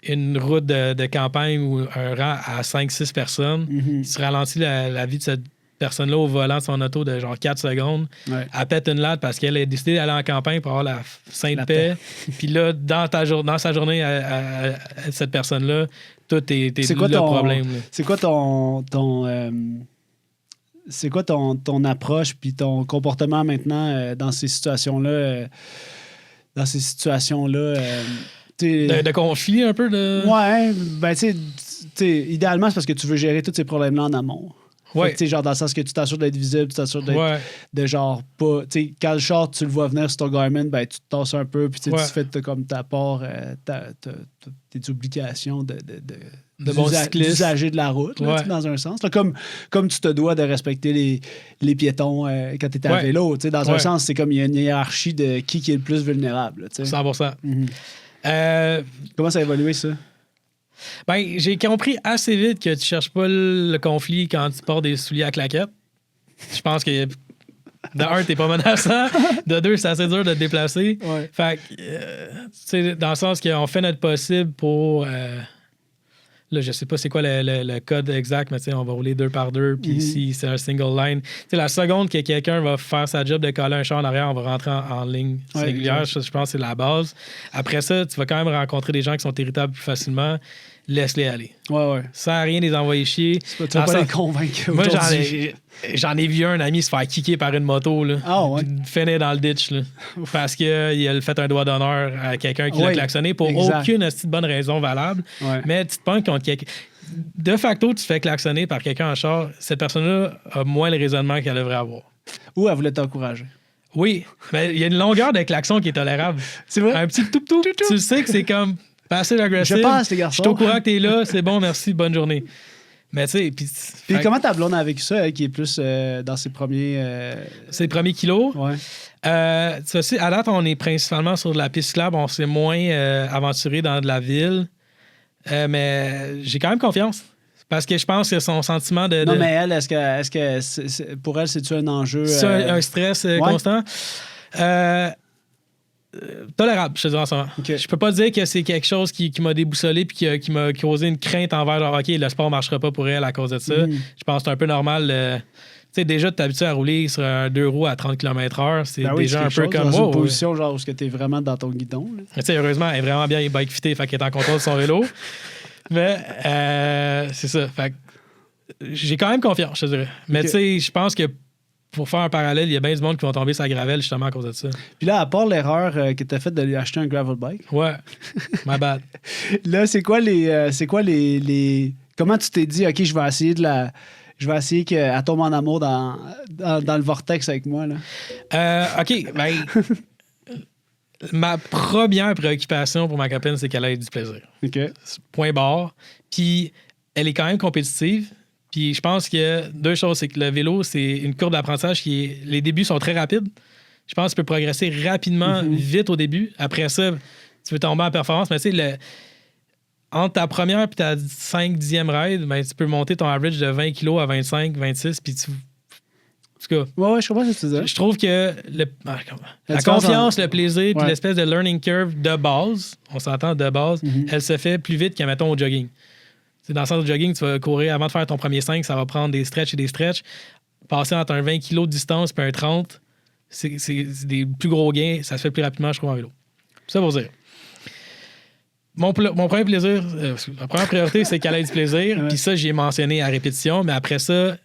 une route de campagne ou un rang à 5-6 personnes, tu ralentis la vie de cette personne-là au volant de son auto de genre 4 secondes. Ouais. Elle pète une latte parce qu'elle a décidé d'aller en campagne pour avoir la sainte paix. Puis là, dans sa journée, à cette personne-là, toi, t'es le problème. Là. C'est quoi c'est quoi ton approche puis ton comportement maintenant dans ces situations-là? De conflit un peu? Ouais, ben tu sais, idéalement, c'est parce que tu veux gérer tous ces problèmes-là en amont. Ouais. Tu sais, genre dans le sens que tu t'assures d'être visible, tu t'assures d'être de genre pas... Tu sais, quand le char, tu le vois venir sur ton Garmin, ben tu te tasses un peu, puis tu fais comme ta part, tes obligations de bon cycliste, d'usager de la route, là, dans un sens. Là, comme tu te dois de respecter les piétons quand tu es à vélo. Dans un sens, c'est comme il y a une hiérarchie de qui est le plus vulnérable. 100%. Comment ça a évolué, ça? Ben, j'ai compris assez vite que tu cherches pas le conflit quand tu portes des souliers à claquettes. Je pense que de un, t'es pas menaçant. De deux, c'est assez dur de te déplacer. Ouais. Fait que, tu sais, dans le sens qu'on fait notre possible pour... là, je sais pas c'est quoi le code exact, mais tu sais, on va rouler 2 par 2, puis si c'est un single line. Tu sais, la seconde que quelqu'un va faire sa job de coller un char en arrière, on va rentrer en ligne singulière. Je pense que c'est la base. Après ça, tu vas quand même rencontrer des gens qui sont irritables plus facilement. Laisse-les aller. Ouais. Ça sert à rien de les envoyer chier. Tu vas pas les convaincre. Moi, j'en ai vu un ami se faire kicker par une moto. Là, finir dans le ditch. Là, parce qu'il a fait un doigt d'honneur à quelqu'un qui l'a klaxonné pour aucune bonne raison valable. Ouais. Mais tu te penses contre quelqu'un. De facto, tu te fais klaxonner par quelqu'un en char. Cette personne-là a moins le raisonnement qu'elle devrait avoir. Ou elle voulait t'encourager. Oui. Mais il y a une longueur de klaxon qui est tolérable. C'est vrai? Un petit tout. Tu sais que c'est comme... Passive agressif. Je passe, les garçons. Je suis au courant que t'es là. C'est bon, merci, bonne journée. Mais tu sais... Puis comment ta blonde a vécu ça, elle, qui est plus dans ses premiers... Ses premiers kilos? Ouais. Tu sais, à date, on est principalement sur de la piste cyclable. On s'est moins aventuré dans de la ville. Mais j'ai quand même confiance. Parce que je pense que son sentiment de... Non, mais elle, est-ce que pour elle, c'est-tu un enjeu... C'est un stress constant? tolérable, je te dirais en ce moment. Okay. Je peux pas dire que c'est quelque chose qui m'a déboussolé puis qui m'a causé une crainte envers genre, OK, le sport marchera pas pour elle à cause de ça. Je pense que c'est un peu normal. Tu sais, déjà, tu t'habitues à rouler sur un 2 roues à 30 km/h. C'est déjà un peu comme moi. Dans une position genre où tu es vraiment dans ton guidon. Tu sais, heureusement, elle est vraiment bien bike fittée, fait qu'elle est en contrôle de son vélo. Mais c'est ça. Fait que j'ai quand même confiance, je te dirais. Mais tu sais, je pense que pour faire un parallèle, il y a bien du monde qui vont tomber sur la gravelle justement à cause de ça. Puis là, à part l'erreur que tu as faite de lui acheter un gravel bike. Ouais, my bad. Là, c'est quoi les... Comment tu t'es dit, OK, je vais essayer qu'elle tombe en amour dans le vortex avec moi, là. OK, ben... ma première préoccupation pour ma copine, c'est qu'elle ait du plaisir. OK. Point barre. Puis, elle est quand même compétitive. Puis, je pense que deux choses, c'est que le vélo, c'est une courbe d'apprentissage les débuts sont très rapides. Je pense que tu peux progresser rapidement, vite au début. Après ça, tu peux tomber en performance. Mais tu sais, entre ta première et ta 5-10e ride, ben, tu peux monter ton average de 20 kg à 25, 26, puis tu... En tout cas, ouais, je comprends ce que tu dis. Je trouve que la confiance, le plaisir, puis l'espèce de learning curve de base, on s'entend de base, elle se fait plus vite qu'à, mettons, au jogging. C'est dans le sens du jogging, tu vas courir avant de faire ton premier 5, ça va prendre des stretches et des stretches. Passer entre un 20 kg de distance et un 30, c'est des plus gros gains, ça se fait plus rapidement, je trouve, en vélo. Ça pour dire. Mon premier plaisir, la première priorité, c'est qu'elle ait du plaisir. Puis ça, j'y ai mentionné à répétition, mais après ça,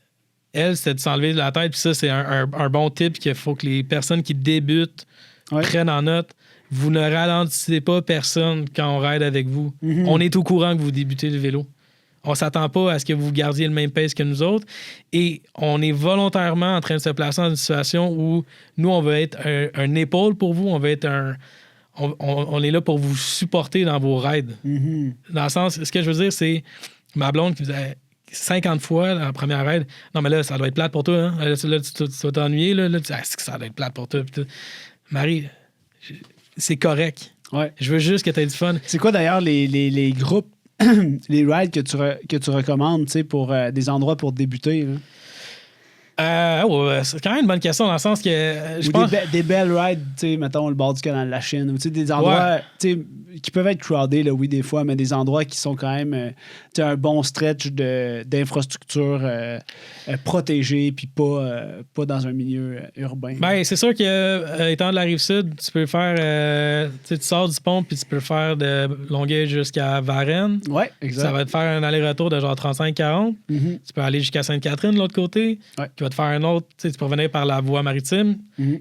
elle, c'était de s'enlever de la tête. Puis ça, c'est un bon tip qu'il faut que les personnes qui débutent prennent en note. Vous ne ralentissez pas personne quand on ride avec vous. On est au courant que vous débutez le vélo. On ne s'attend pas à ce que vous gardiez le même pace que nous autres. Et on est volontairement en train de se placer dans une situation où nous, on veut être un épaule pour vous. On veut être on est là pour vous supporter dans vos rides. Dans le sens, ce que je veux dire, c'est ma blonde qui faisait 50 fois la première raid. Non, mais là, ça doit être plate pour toi. Hein? Là, tu vas t'ennuyer. Là, tu dis, ça doit être plate pour toi. Marie, c'est correct. Ouais. Je veux juste que tu aies du fun. C'est quoi d'ailleurs les groupes, les rides que tu recommandes pour des endroits pour débuter? Là? C'est quand même une bonne question dans le sens que je pense... des belles rides, mettons le bord du canal de la Chine, ou des endroits qui peuvent être crowded, là, oui, des fois, mais des endroits qui sont quand même un bon stretch d'infrastructures protégées puis pas dans un milieu urbain. Ben, c'est sûr que étant de la Rive-Sud, tu peux faire tu sors du pont puis tu peux faire de Longueuil jusqu'à Varennes. Ouais, exact. Ça va te faire un aller-retour de genre 35-40. Tu peux aller jusqu'à Sainte-Catherine de l'autre côté. Qui va te faire un autre, tu peux revenir par la voie maritime,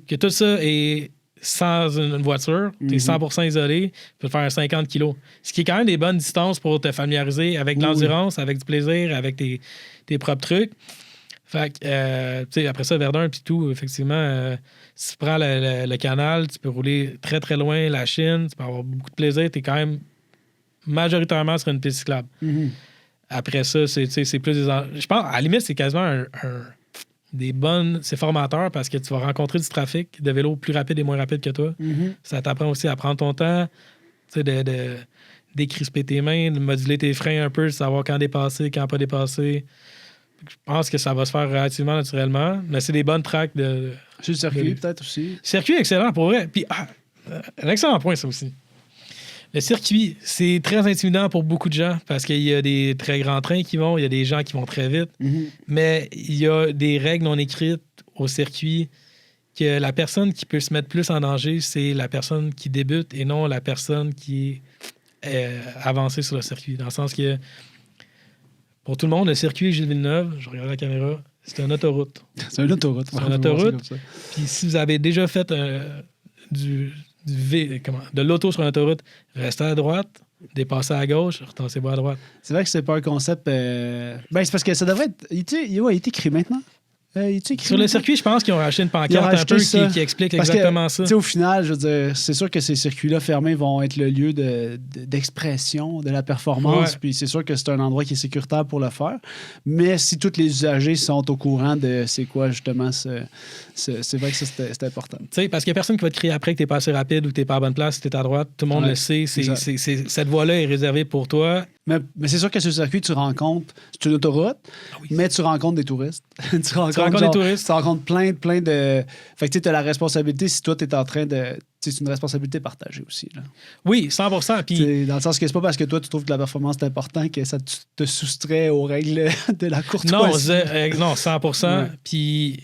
que tout ça est sans une voiture, tu es 100% isolé, tu peux te faire un 50 kg. Ce qui est quand même des bonnes distances pour te familiariser avec de l'endurance, avec du plaisir, avec tes propres trucs. Fait que, tu sais, après ça, Verdun puis tout, effectivement, si tu prends le canal, tu peux rouler très, très loin, la Chine, tu peux avoir beaucoup de plaisir, tu es quand même majoritairement sur une piste cyclable. Après ça, c'est plus des... Je pense, à la limite, c'est quasiment c'est formateur parce que tu vas rencontrer du trafic de vélos plus rapides et moins rapides que toi. Ça t'apprend aussi à prendre ton temps, de décrisper tes mains, de moduler tes freins un peu, de savoir quand dépasser, quand pas dépasser. Je pense que ça va se faire relativement naturellement, mais c'est des bonnes tracks de... Sur le circuit, peut-être aussi. Circuit, excellent, pour vrai. Puis, un excellent point, ça aussi. Le circuit, c'est très intimidant pour beaucoup de gens parce qu'il y a des très grands trains qui vont, il y a des gens qui vont très vite, mais il y a des règles non écrites au circuit que la personne qui peut se mettre plus en danger, c'est la personne qui débute et non la personne qui est avancée sur le circuit. Dans le sens que, pour tout le monde, le circuit Gilles Villeneuve, je regarde la caméra, c'est une autoroute. C'est une autoroute. C'est une autoroute. Puis si vous avez déjà fait de l'auto sur l'autoroute, restez à droite, dépassez à gauche, retournez-vous à droite. C'est vrai que c'est pas un concept... Ben, c'est parce que ça devrait être... Il est écrit maintenant. Sur le circuit, je pense qu'ils ont racheté une pancarte un peu qui explique exactement ça. Au final, je veux dire, c'est sûr que ces circuits-là fermés vont être le lieu d'expression de la performance. Puis c'est sûr que c'est un endroit qui est sécuritaire pour le faire. Mais si tous les usagers sont au courant de c'est quoi, justement, c'est vrai que ça, c'est important. Parce qu'il n'y a personne qui va te crier après que tu n'es pas assez rapide ou que tu n'es pas à la bonne place, si tu es à droite. Tout le monde le sait. Cette voie-là est réservée pour toi. Mais c'est sûr que sur le circuit, tu rencontres... C'est une autoroute, mais tu rencontres des touristes. tu rencontres des touristes. Tu rencontres plein de... Fait que tu as la responsabilité si toi, tu es en train de... C'est une responsabilité partagée aussi. Là. Oui, 100%. Puis... Dans le sens que c'est pas parce que toi, tu trouves que la performance est importante que ça te soustrait aux règles de la courtoisie. Non, 100%. Ouais. Puis,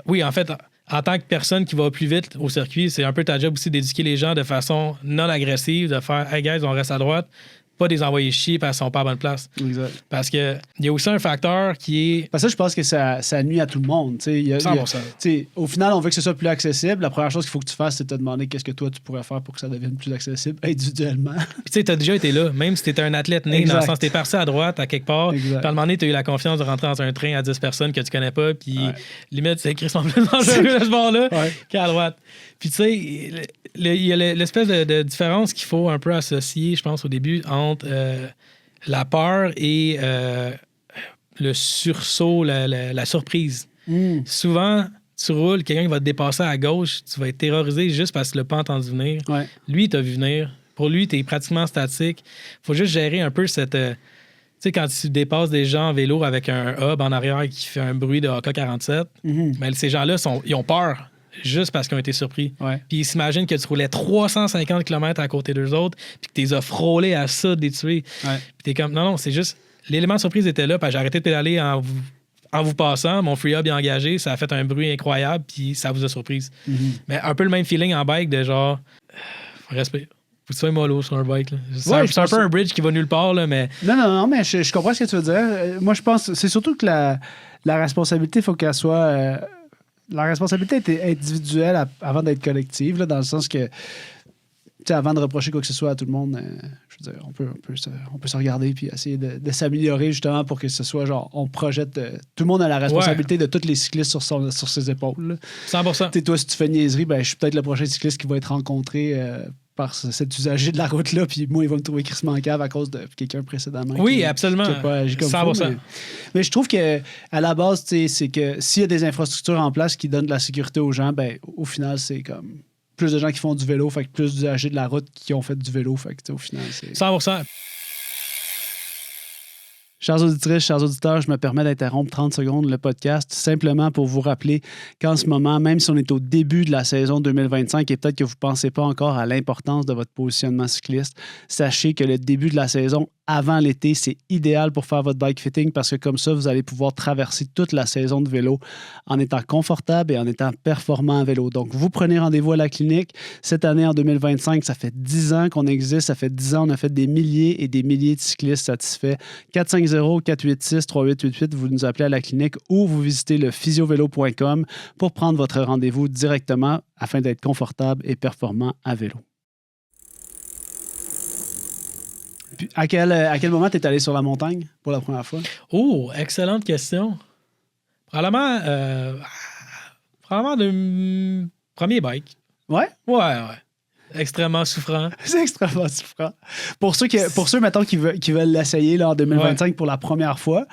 oui, en fait... En tant que personne qui va plus vite au circuit, c'est un peu ta job aussi d'éduquer les gens de façon non agressive, de faire « Hey guys, on reste à droite », pas des envoyer chier parce qu'ils sont pas à bonne place. Exact. Parce qu'il y a aussi un facteur qui est... Parce que je pense que ça nuit à tout le monde. 100%. Au final, on veut que ce soit plus accessible. La première chose qu'il faut que tu fasses, c'est te demander qu'est-ce que toi, tu pourrais faire pour que ça devienne plus accessible individuellement. Puis tu as déjà été là. Même si tu étais un athlète né, dans le sens que tu es parti à droite, à quelque part, puis à un moment donné, tu as eu la confiance de rentrer dans un train à 10 personnes que tu connais pas, puis limite, c'est écrit plus dangereux ce bord-là qu'à droite. Puis tu sais, il y a l'espèce de différence qu'il faut un peu associer, je pense, au début, entre la peur et le sursaut, la surprise. Souvent, tu roules, quelqu'un qui va te dépasser à gauche, tu vas être terrorisé juste parce que tu l'as pas entendu venir. Ouais. Lui, il t'a vu venir. Pour lui, tu es pratiquement statique. Il faut juste gérer un peu cette... tu sais, quand tu dépasses des gens en vélo avec un hub en arrière qui fait un bruit de AK-47, ben, ces gens-là, ils ont peur. Juste parce qu'ils ont été surpris. Ouais. Puis ils s'imaginent que tu roulais 350 km à côté d'eux autres, puis que tu les as frôlés à ça de les tuer. Ouais. Puis t'es comme, non, c'est juste, l'élément de surprise était là, puis j'ai arrêté de pédaler en vous passant, mon free hub est engagé, ça a fait un bruit incroyable, puis ça vous a surprise. Mais un peu le même feeling en bike de genre, respect. Faut que tu sois mollo sur un bike. Là. C'est un peu un bridge qui va nulle part, là, mais... Non, mais je comprends ce que tu veux dire. Moi, je pense, c'est surtout que la responsabilité, il faut qu'elle soit... La responsabilité est individuelle avant d'être collective, là, dans le sens que, avant de reprocher quoi que ce soit à tout le monde, je veux dire, on peut se regarder puis essayer de s'améliorer justement pour que ce soit genre, on projette. Tout le monde a la responsabilité de tous les cyclistes sur ses épaules. Là. 100%. Toi, si tu fais une niaiserie, ben, je suis peut-être le prochain cycliste qui va être rencontré par cet usager de la route-là, puis moi, il va me trouver crissement cave à cause de quelqu'un précédemment. Oui, absolument. Qui a pas agi comme 100%. Mais je trouve qu'à la base, c'est que s'il y a des infrastructures en place qui donnent de la sécurité aux gens, ben au final, c'est comme plus de gens qui font du vélo, fait que plus d'usagers de la route qui ont fait du vélo, fait que au final, c'est... 100%. Chers auditrices, chers auditeurs, je me permets d'interrompre 30 secondes le podcast simplement pour vous rappeler qu'en ce moment, même si on est au début de la saison 2025 et peut-être que vous ne pensez pas encore à l'importance de votre positionnement cycliste, sachez que le début de la saison avant l'été, c'est idéal pour faire votre bike fitting parce que comme ça, vous allez pouvoir traverser toute la saison de vélo en étant confortable et en étant performant à vélo. Donc, vous prenez rendez-vous à la clinique. Cette année, en 2025, ça fait 10 ans qu'on existe. Ça fait 10 ans, on a fait des milliers et des milliers de cyclistes satisfaits. 450-486-3888, vous nous appelez à la clinique ou vous visitez le physiovélo.com pour prendre votre rendez-vous directement afin d'être confortable et performant à vélo. Puis à quel moment tu es allé sur la montagne pour la première fois? Oh, excellente question. Probablement de premier bike. Ouais? Ouais. Extrêmement souffrant. C'est extrêmement souffrant. Pour ceux mettons, qui veulent l'essayer là, en 2025 pour la première fois,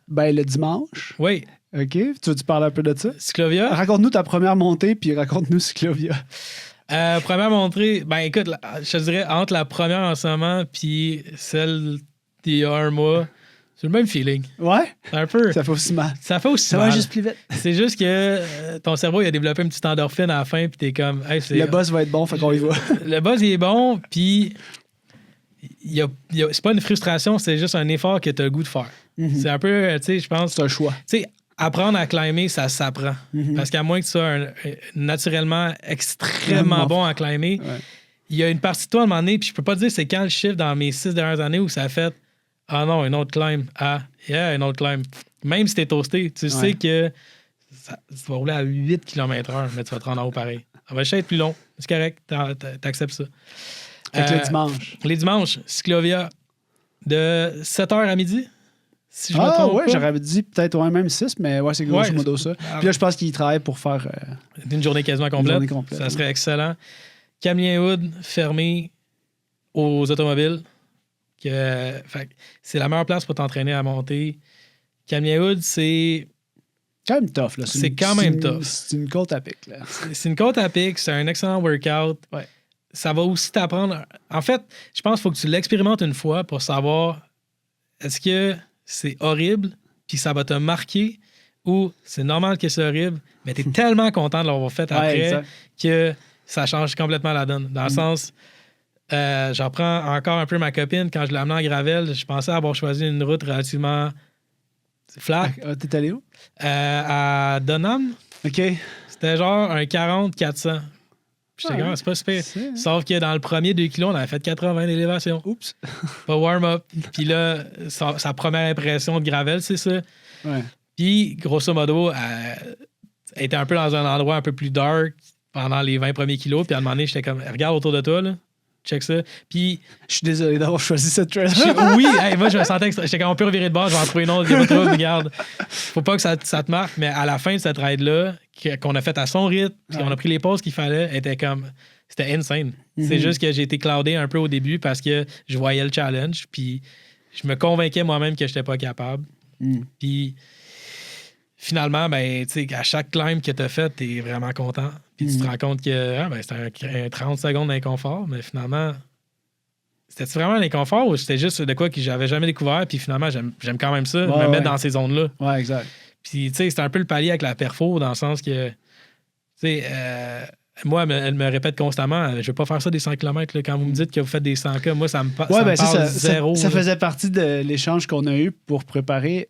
ben le dimanche. Oui. OK. Tu veux-tu parler un peu de ça? Cyclovia. Raconte-nous ta première montée, puis raconte-nous Cyclovia. Première montée, ben écoute, je te dirais, entre la première en ce moment puis celle d'il y a un mois, c'est le même feeling. Ouais? Un peu. Ça fait aussi mal. Ça fait aussi mal. Ça va juste plus vite. C'est juste que ton cerveau, il a développé une petite endorphine à la fin, puis t'es comme... Hey, le buzz va être bon, fait qu'on y va. Le buzz, il est bon, puis c'est pas une frustration, c'est juste un effort que t'as le goût de faire. Mm-hmm. C'est un peu, tu sais, je pense... C'est un choix. Tu sais, apprendre à climber, ça s'apprend. Mm-hmm. Parce qu'à moins que tu sois naturellement extrêmement bon à climber, il y a une partie de toi à un moment donné, puis je peux pas te dire c'est quand le chiffre dans mes 6 dernières années où ça a fait « Ah non, un autre climb. Ah, yeah, un autre climb. » Même si t'es toasté, tu sais que tu vas rouler à 8 km/h, mais tu vas te rendre en haut pareil. Ça va juste être plus long. C'est correct, t'acceptes ça. Avec les dimanches. Les dimanches, Cyclovia, de 7h à midi. Si je me trompe pas. J'aurais dit peut-être même 6, mais c'est grosso modo ça. Puis là, je pense qu'il travaille pour faire... une journée quasiment complète. Ça serait excellent. Kamlien-Hood fermé aux automobiles. C'est la meilleure place pour t'entraîner à monter. Kamlien-Hood, c'est... quand même tough. Là. C'est quand même tough. C'est une côte à pic. Là. C'est une côte à pic. C'est un excellent workout. Ouais. ça va aussi t'apprendre... En fait, je pense qu'il faut que tu l'expérimentes une fois pour savoir est-ce que c'est horrible puis ça va te marquer ou c'est normal que c'est horrible, mais t'es tellement content de l'avoir fait après que ça change complètement la donne. Dans le sens... j'en prends encore un peu ma copine. Quand je l'ai amenée en gravel, je pensais avoir choisi une route relativement flat. T'es allé où? À Dunham. OK. C'était genre un 40-400. J'étais comme, c'est pas super. Sauf que dans le premier 2 kilos, on avait fait 80 d'élévation. Oups. Pas warm-up. Puis là, sa première impression de gravel, c'est ça. Ouais. Puis, grosso modo, elle était un peu dans un endroit un peu plus dark pendant les 20 premiers kilos. Puis à un moment donné, j'étais comme, regarde autour de toi, là. Check ça. Puis. Je suis désolé d'avoir choisi cette trail. Oui, moi, je me sentais que j'étais comme, on peut revirer de bord, je vais en trouver une autre. Il y a pas trop, regarde. Faut pas que ça te marque, mais à la fin de cette ride-là, qu'on a fait à son rythme, puis on a pris les pauses qu'il fallait, était comme. C'était insane. C'est juste que j'ai été cloudé un peu au début parce que je voyais le challenge, puis je me convainquais moi-même que j'étais pas capable. Puis. Finalement, ben, tu sais, à chaque climb que tu as fait, tu es vraiment content. Puis tu te rends compte que c'était un 30 secondes d'inconfort, mais finalement, c'était vraiment un inconfort ou c'était juste de quoi que j'avais jamais découvert? Puis finalement, j'aime quand même ça, me mettre dans ces zones-là. Ouais, exact. Puis, tu sais, c'était un peu le palier avec la perfo, dans le sens que, tu sais, moi, elle me répète constamment, je vais pas faire ça des 100 km. Là. Quand vous me dites que vous faites des 100K, moi, ça me parle zéro. Ça faisait partie de l'échange qu'on a eu pour préparer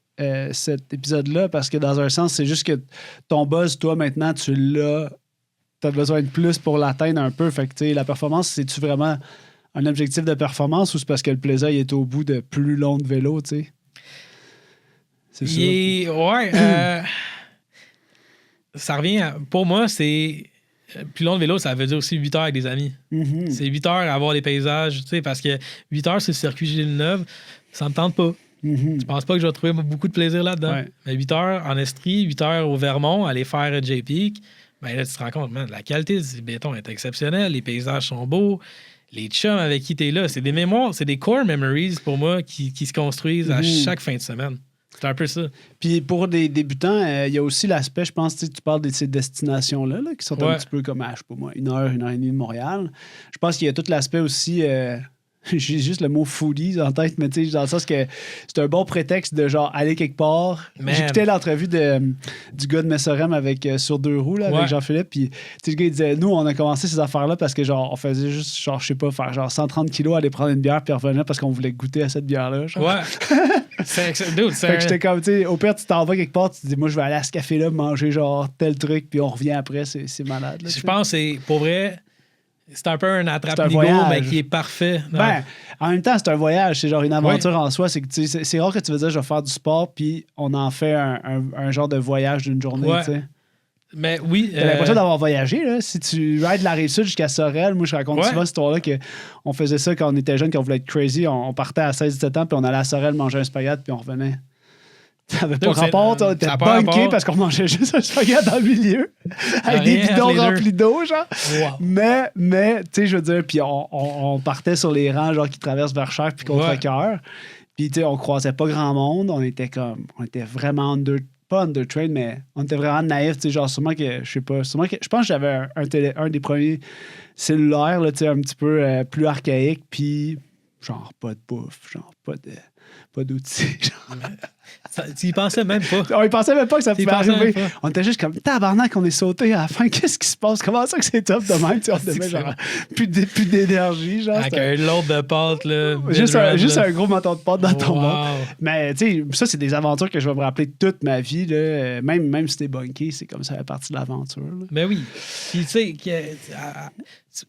cet épisode-là, parce que dans un sens, c'est juste que ton buzz, toi, maintenant, tu l'as. Tu as besoin de plus pour l'atteindre un peu. Fait que, tu sais, la performance, c'est-tu vraiment un objectif de performance ou c'est parce que le plaisir il est au bout de plus long de vélo, tu sais? C'est ça. Ouais. Ça revient pour moi, c'est... Plus long de vélo, ça veut dire aussi 8 heures avec des amis. C'est 8 heures à avoir les paysages, tu sais, parce que 8 heures sur le circuit Villeneuve, ça me tente pas. Je pense pas que je vais trouver beaucoup de plaisir là-dedans. Ouais. Mais 8 heures en Estrie, 8 heures au Vermont, aller faire J-Peak, ben là, tu te rends compte, man, la qualité du béton est exceptionnelle, les paysages sont beaux, les chums avec qui t'es là, c'est des mémoires, c'est des core memories pour moi qui se construisent à chaque fin de semaine. C'est un peu ça. Puis pour des débutants, il y a aussi l'aspect, je pense, tu parles de ces destinations-là là, qui sont un petit peu comme, je sais pas moi, 1 heure et demie de Montréal. Je pense qu'il y a tout l'aspect aussi... j'ai juste le mot foodies en tête, mais tu sais, dans le sens que c'est un bon prétexte de genre aller quelque part. J'écoutais l'entrevue du gars de Messorem avec Sur 2 roues là, avec Jean-Philippe, puis le gars il disait, nous on a commencé ces affaires-là parce que genre on faisait juste genre je sais pas faire genre 130 kilos, aller prendre une bière puis revenir parce qu'on voulait goûter à cette bière-là. Genre. Ouais. Fait que j'étais comme, tu sais, au pire tu t'en vas quelque part, tu te dis moi je vais aller à ce café-là manger genre tel truc puis on revient après, c'est malade. Là, je pense que c'est pour vrai. C'est un peu un attrape-nigo, mais qui est parfait. Ben, en même temps, c'est un voyage. C'est genre une aventure en soi. C'est rare que tu veux dire, je vais faire du sport, puis on en fait un genre de voyage d'une journée. Ouais. Mais oui. T'as l'impression d'avoir voyagé. Là. Si tu rides la Rive-Sud jusqu'à Sorel, moi, je raconte souvent cette histoire-là qu'on faisait ça quand on était jeunes, quand on voulait être crazy. On partait à 16-17 ans, puis on allait à Sorel manger un spaghette, puis on revenait. Ça n'avait pas rapport, on était bunké parce qu'on mangeait juste un spaghette dans le milieu avec des bidons remplis d'eau, genre. Wow. Mais tu sais, je veux dire, puis on partait sur les rangs, genre, qui traversent vers Cher puis Contrecœur. Puis, tu sais, on croisait pas grand monde. On était vraiment pas undertrained, mais on était vraiment naïfs, tu sais, genre, sûrement que, je sais pas, je pense que j'avais un des premiers cellulaires, là, tu sais, un petit peu plus archaïque, puis genre, pas de bouffe, genre, pas d'outils, genre. Tu y pensais même pas. On y pensait même pas que ça pouvait arriver. On était juste comme, tabarnak, on est sauté à la fin. Qu'est-ce qui se passe? Comment ça que c'est top de même? On devait genre plus d'énergie. Genre, avec un load de pâtes. Là, juste un gros menton de pâtes dans ton ventre. Mais tu sais, ça, c'est des aventures que je vais me rappeler toute ma vie. Là. Même si t'es bunké, c'est comme ça la partie de l'aventure. Là. Ben oui. Puis tu sais,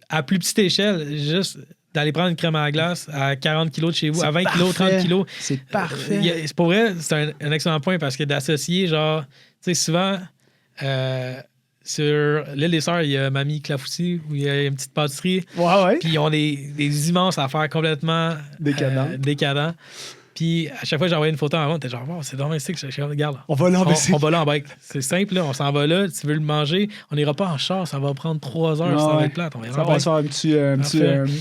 à plus petite échelle, juste... d'aller prendre une crème à la glace à 40 kilos de chez vous, à 20 kilos, 30 kilos. C'est parfait. C'est pour vrai, c'est un excellent point parce que d'associer, genre, tu sais, souvent, sur l'île des Sœurs, il y a Mamie Clafoutis où il y a une petite pâtisserie. Ouais. Puis ils ont des immenses affaires complètement décadents. Puis à chaque fois que j'envoyais une photo en avant, t'es genre, wow, c'est dommage que je regarde. On va là on va là en bike. C'est simple, là, on s'en va là. Tu veux le manger, on n'ira pas en char, ça va prendre 3 heures, ça va être plate. Ça va se faire un petit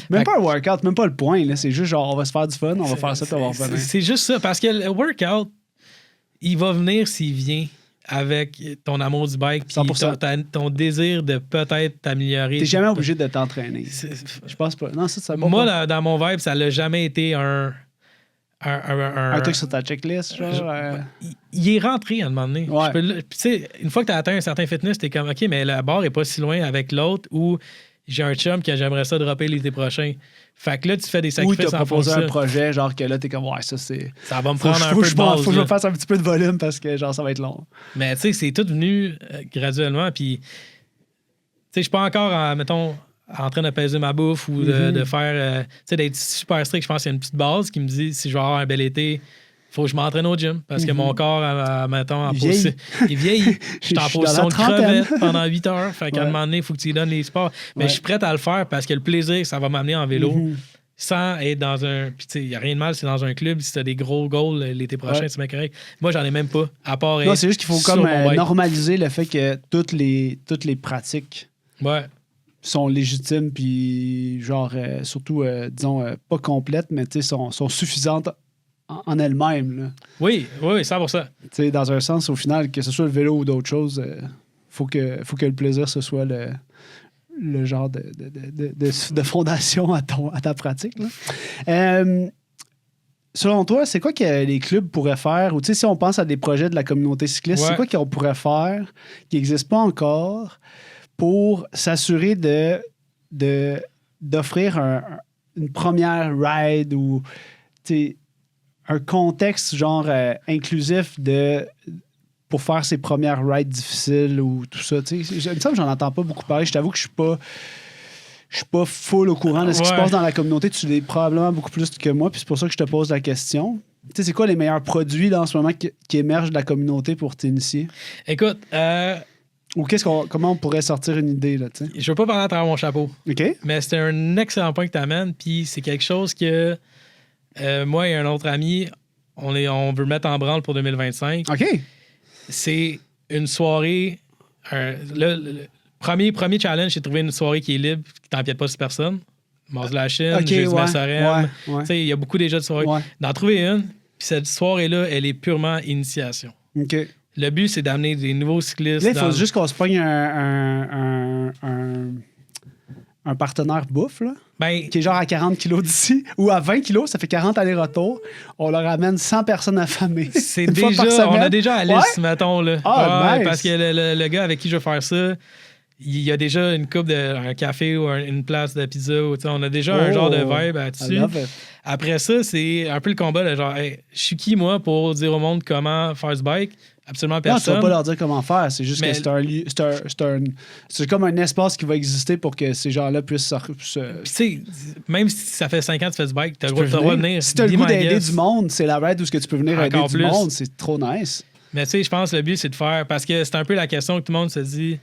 même pas un workout, même pas le point. Là, c'est juste genre, on va se faire du fun, on va faire ça, puis on va revenir. C'est juste ça, parce que le workout, il va venir s'il vient avec ton amour du bike puis ton désir de peut-être t'améliorer. T'es jamais obligé de t'entraîner. Je pense pas. Non, ça moi, dans mon vibe, ça l'a jamais été un truc sur ta checklist, genre. Il est rentré à un moment donné. Ouais. Tu sais, une fois que tu as atteint un certain fitness, t'es comme OK, mais la barre est pas si loin avec l'autre ou j'ai un chum que j'aimerais ça dropper l'été prochain. Fait que là, tu fais des sacrifices en fonction. Ou t'as proposé un projet, genre que là, t'es comme, ouais, ça c'est. Ça va me prendre un peu de base. Faut que je me fasse un petit peu de volume parce que, genre, ça va être long. Mais tu sais, c'est tout venu graduellement. Puis, tu sais, je suis pas encore, mettons, en train de peser ma bouffe ou de faire. Tu sais, d'être super strict. Je pense qu'il y a une petite base qui me dit si je vais avoir un bel été, faut que je m'entraîne au gym parce que mon corps, mettons, il vieillit. Je suis en position de crevette pendant 8 heures. Fait qu'à un moment donné, il faut que tu lui donnes les sports. Mais je suis prêt à le faire parce que le plaisir, ça va m'amener en vélo sans être dans un. Puis, tu sais, il n'y a rien de mal, c'est dans un club. Si tu as des gros goals l'été prochain, c'est bien correct. Moi, j'en ai même pas. À part. Non, c'est juste qu'il faut comme normaliser le fait que toutes les pratiques sont légitimes, puis, genre, surtout, disons, pas complètes, mais tu sais, sont suffisantes en elle-même. Là. Oui, 100%. Tu sais, dans un sens, au final, que ce soit le vélo ou d'autres choses, faut que le plaisir, ce soit le genre de fondation à ta pratique. Là. Selon toi, c'est quoi que les clubs pourraient faire? Ou tu sais, si on pense à des projets de la communauté cycliste, c'est quoi qu'on pourrait faire qui n'existe pas encore pour s'assurer d'offrir une première ride ou un contexte genre inclusif pour faire ses premières rides difficiles ou tout ça. Il me semble que j'en entends pas beaucoup parler. Je t'avoue que je suis pas full au courant de ce qui se passe dans la communauté. Tu l'es probablement beaucoup plus que moi, puis c'est pour ça que je te pose la question. Tu sais, c'est quoi les meilleurs produits là, en ce moment qui émergent de la communauté pour t'initier? Écoute, ou comment on pourrait sortir une idée, là, tu sais? Je veux pas parler à travers mon chapeau. OK. Mais c'est un excellent point que tu amènes, puis c'est quelque chose que moi et un autre ami, on veut mettre en branle pour 2025. OK. C'est une soirée. Le premier challenge, c'est de trouver une soirée qui est libre, qui t'empiète pas sur personne. Mars de la Chine, Jeudi Massorem. Il y a beaucoup déjà de soirées. Ouais. D'en trouver une, puis cette soirée-là, elle est purement initiation. OK. Le but, c'est d'amener des nouveaux cyclistes. Là, il faut juste qu'on se pogne un partenaire bouffe, là, qui est genre à 40 kilos d'ici, ou à 20 kilos, ça fait 40 allers-retours. On leur amène 100 personnes affamées. C'est déjà, on a déjà la liste, mettons. Là. Nice. Parce que le gars avec qui je veux faire ça, il y a déjà une coupe un café ou une place de pizza. On a déjà un genre de vibe là-dessus. Après ça, c'est un peu le combat. Là, genre, hey, je suis qui, moi, pour dire au monde comment faire ce bike? Absolument personne. Non, tu vas pas leur dire comment faire. C'est juste que c'est comme un espace qui va exister pour que ces gens-là puissent se... Même si ça fait 5 ans que tu fais du bike, tu as le droit de venir. Si tu as le goût d'aider du monde, c'est la ride où tu peux venir aider du monde. C'est trop nice. Mais tu sais, je pense que le but, c'est de faire... Parce que c'est un peu la question que tout le monde se dit.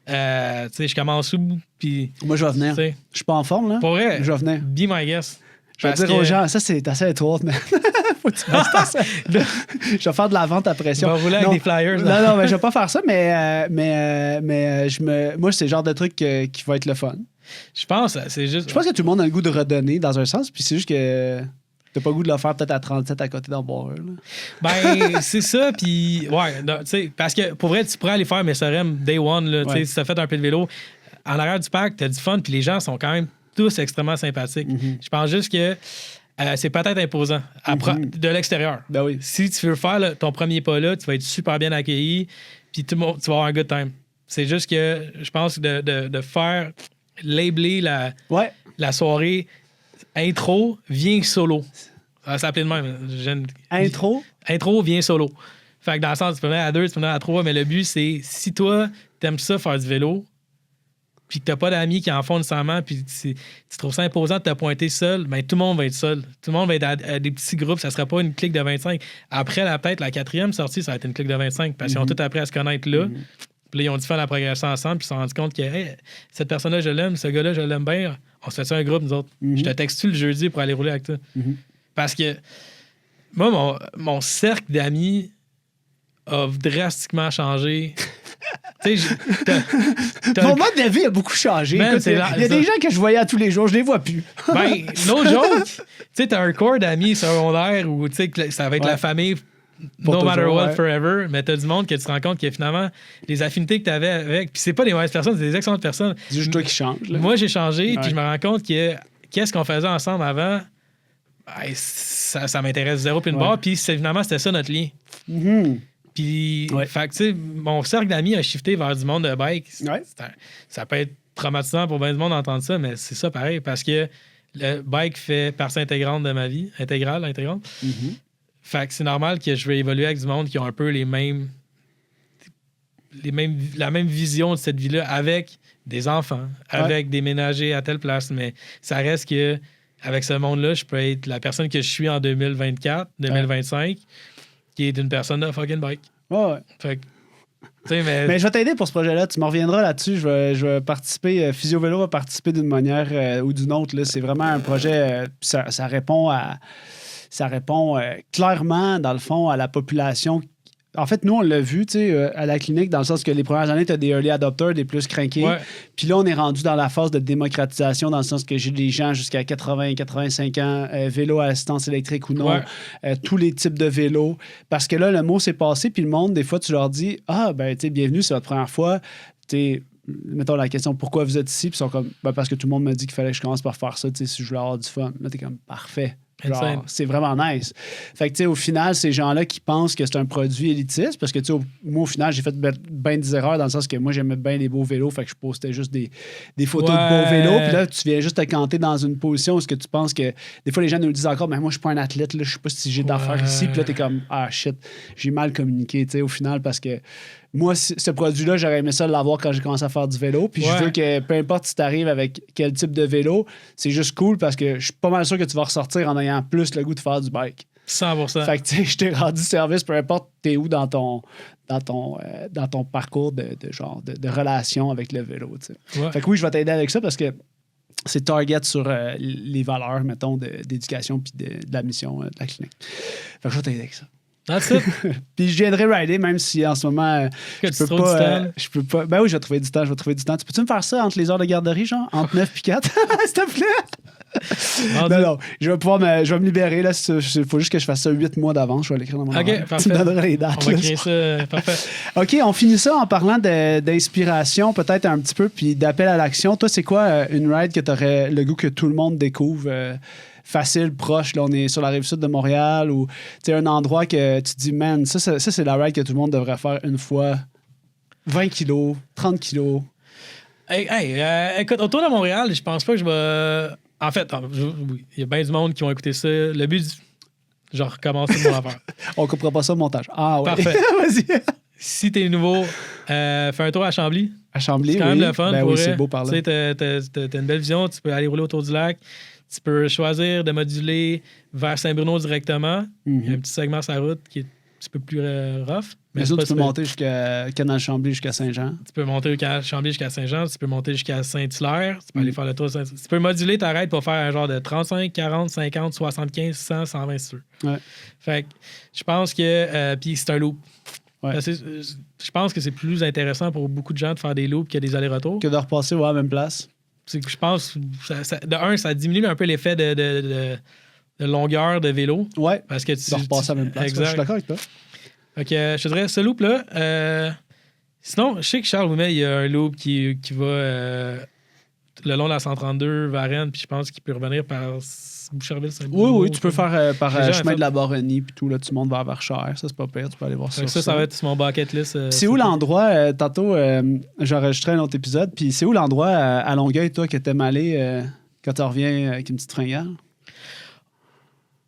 Tu sais, je commence où? Puis... Moi, je vais venir. Je suis pas en forme, là. Pour vrai, je vais venir. Be my guest. Je vais dire aux gens, ça, c'est assez étroit, mais faut que tu fasses ça. Je vais faire de la vente à pression. Tu vas rouler avec des flyers. Non, mais je vais pas faire ça, mais moi, c'est le genre de truc qui va être le fun. Je pense que tout le monde a le goût de redonner, dans un sens, puis c'est juste que t'as pas le goût de le faire peut-être à 37 à côté d'en boire. Ben, c'est ça, puis ouais, tu sais, parce que pour vrai, tu pourrais aller faire Massorem Day One, là, si t'as fait un peu de vélo. En arrière du parc, t'as du fun, puis les gens sont quand même tous extrêmement sympathiques. Mm-hmm. Je pense juste que c'est peut-être imposant de l'extérieur. Ben oui. Si tu veux faire ton premier pas là, tu vas être super bien accueilli, puis tout le monde, tu vas avoir un good time. C'est juste que je pense de faire labeler la soirée intro vient solo. Ça va s'appeler de même. Intro vient solo. Fait que dans le sens, tu peux venir à 2, tu peux venir à 3, mais le but, c'est si toi, t'aimes ça faire du vélo, puis que t'as pas d'amis qui en font nécessairement, puis tu trouves ça imposant de te pointer seul, ben tout le monde va être seul. Tout le monde va être à des petits groupes, ça sera pas une clique de 25. Après, peut-être la 4e sortie, ça va être une clique de 25, parce qu'ils ont tout appris à se connaître là. Puis là, ils ont dû faire la progression ensemble, puis ils se sont rendus compte que hey, cette personne-là, je l'aime, ce gars-là, je l'aime bien. On se fait ça un groupe, nous autres. Je te texte-tu le jeudi pour aller rouler avec toi? Parce que moi, mon cercle d'amis a drastiquement changé. Mon mode de vie a beaucoup changé. Man, écoute, il y a des gens que je voyais à tous les jours, je les vois plus. Ben, no joke. Tu sais, t'as un corps d'amis secondaires où ça va être la famille no matter what, forever. Mais t'as du monde que tu te rends compte que finalement, les affinités que t'avais avec, puis c'est pas des mauvaises personnes, c'est des excellentes personnes. C'est juste toi qui changes. Là. Moi, j'ai changé, puis je me rends compte que qu'est-ce qu'on faisait ensemble avant, ça m'intéresse zéro puis une barre, puis finalement, c'était ça notre lien. Mm-hmm. Puis, fait que, tu sais, mon cercle d'amis a shifté vers du monde de bike. Ça peut être traumatisant pour bien du monde d'entendre ça, mais c'est ça pareil, parce que le bike fait partie intégrante de ma vie, intégrante. Mm-hmm. Fait que c'est normal que je vais évoluer avec du monde qui ont un peu la même vision de cette vie-là, avec des enfants, avec des ménagers à telle place, mais ça reste que avec ce monde-là, je peux être la personne que je suis en 2024, 2025, qui est une personne de fucking bike. Ouais. Fait que, mais je vais t'aider pour ce projet-là. Tu me reviendras là-dessus. Je vais participer. Physio Vélo va participer d'une manière ou d'une autre. Là. C'est vraiment un projet. Ça répond clairement, dans le fond, à la population. En fait, nous, on l'a vu à la clinique, dans le sens que les premières années, tu as des early adopters, des plus craqués. Ouais. Puis là, on est rendu dans la phase de démocratisation, dans le sens que j'ai des gens jusqu'à 80, 85 ans, vélo à assistance électrique ou non, tous les types de vélos. Parce que là, le mot s'est passé, puis le monde, des fois, tu leur dis « Ah, ben, tu sais, bienvenue, c'est votre première fois. » Mettons la question « Pourquoi vous êtes ici? » Puis ils sont comme « Parce que tout le monde m'a dit qu'il fallait que je commence par faire ça, si je voulais avoir du fun. » Là, t'es comme « Parfait. » Genre, c'est vraiment nice. Fait que, au final, ces gens-là qui pensent que c'est un produit élitiste, parce que, moi, au final, j'ai fait bien des erreurs dans le sens que moi, j'aimais bien les beaux vélos, fait que je postais juste des photos de beaux vélos, puis là, tu viens juste te canter dans une position où ce que tu penses que... Des fois, les gens nous le disent encore, mais moi, je suis pas un athlète, là, je sais pas si j'ai d'affaires ici, puis là, t'es comme, ah, shit, j'ai mal communiqué, au final, parce que moi, ce produit-là, j'aurais aimé ça l'avoir quand j'ai commencé à faire du vélo. Puis je veux que peu importe si tu arrives avec quel type de vélo, c'est juste cool parce que je suis pas mal sûr que tu vas ressortir en ayant plus le goût de faire du bike. 100%. Fait que je t'ai rendu service, peu importe t'es où dans ton parcours de relation avec le vélo. Fait que oui, je vais t'aider avec ça parce que c'est target sur les valeurs, mettons, d'éducation puis de la mission de la clinique. Fait que je vais t'aider avec ça. That's it. Puis je viendrai rider, même si en ce moment, je peux pas. Ben oui, je vais trouver du temps. Tu peux-tu me faire ça entre les heures de garderie, genre? Entre 9 et 4? S'il te plaît? Non, je vais me libérer. Il faut juste que je fasse ça 8 mois d'avance. Je vais l'écrire dans mon horaire. OK, parfait. Tu me donneras les dates. On va créer ça. Parfait. OK, on finit ça en parlant d'inspiration, peut-être un petit peu, puis d'appel à l'action. Toi, c'est quoi une ride que tu aurais le goût que tout le monde découvre? Facile, proche, là, on est sur la rive sud de Montréal ou un endroit que tu te dis, man, ça c'est la ride que tout le monde devrait faire une fois. 20 kilos, 30 kilos. Écoute, autour de Montréal, je pense pas que je vais... En fait, il y a bien du monde qui vont écouter ça. Le but, je recommence mon affaire. On comprend pas ça au montage. Ah ouais. Parfait. Vas-y. Si t'es nouveau, fais un tour à Chambly. À Chambly, c'est quand même le fun. Ben oui, c'est beau par là. T'as une belle vision, tu peux aller rouler autour du lac. Tu peux choisir de moduler vers Saint-Bruno directement. Il y a un petit segment sur la route qui est un petit peu plus rough. Mais tu peux monter jusqu'à Canal-Chambly, jusqu'à Saint-Jean. Tu peux monter au Canal-Chambly jusqu'à Saint-Jean. Tu peux monter jusqu'à Saint-Hilaire. Tu peux aller faire le tour. Tu peux moduler ta raide pour faire un genre de 35, 40, 50, 75, 100, 120 si tu veux. Ouais. Fait que je pense que... puis c'est un loop. Ouais. Je pense que c'est plus intéressant pour beaucoup de gens de faire des loops que des allers-retours. Que de repasser à la même place. Je pense que ça diminue un peu l'effet de longueur de vélo. Ouais. Parce que tu repasses à la même place. Exact. Je suis d'accord avec toi. Ok, je te dirais ce loop-là. Sinon, je sais que Charles Ouimet, il y a un loop qui va le long de la 132 vers Rennes, puis je pense qu'il peut revenir par Boucherville. Oui, tu peux faire par chemin de la Baronnie, puis tout, là, tu montes vers Verchères. Ça, c'est pas pire, tu peux aller voir ça. Ça va être sur mon bucket list. C'est où l'endroit, tantôt, j'ai enregistré un autre épisode, puis c'est où l'endroit à Longueuil, toi, que t'aimes aller quand tu reviens avec une petite fringale?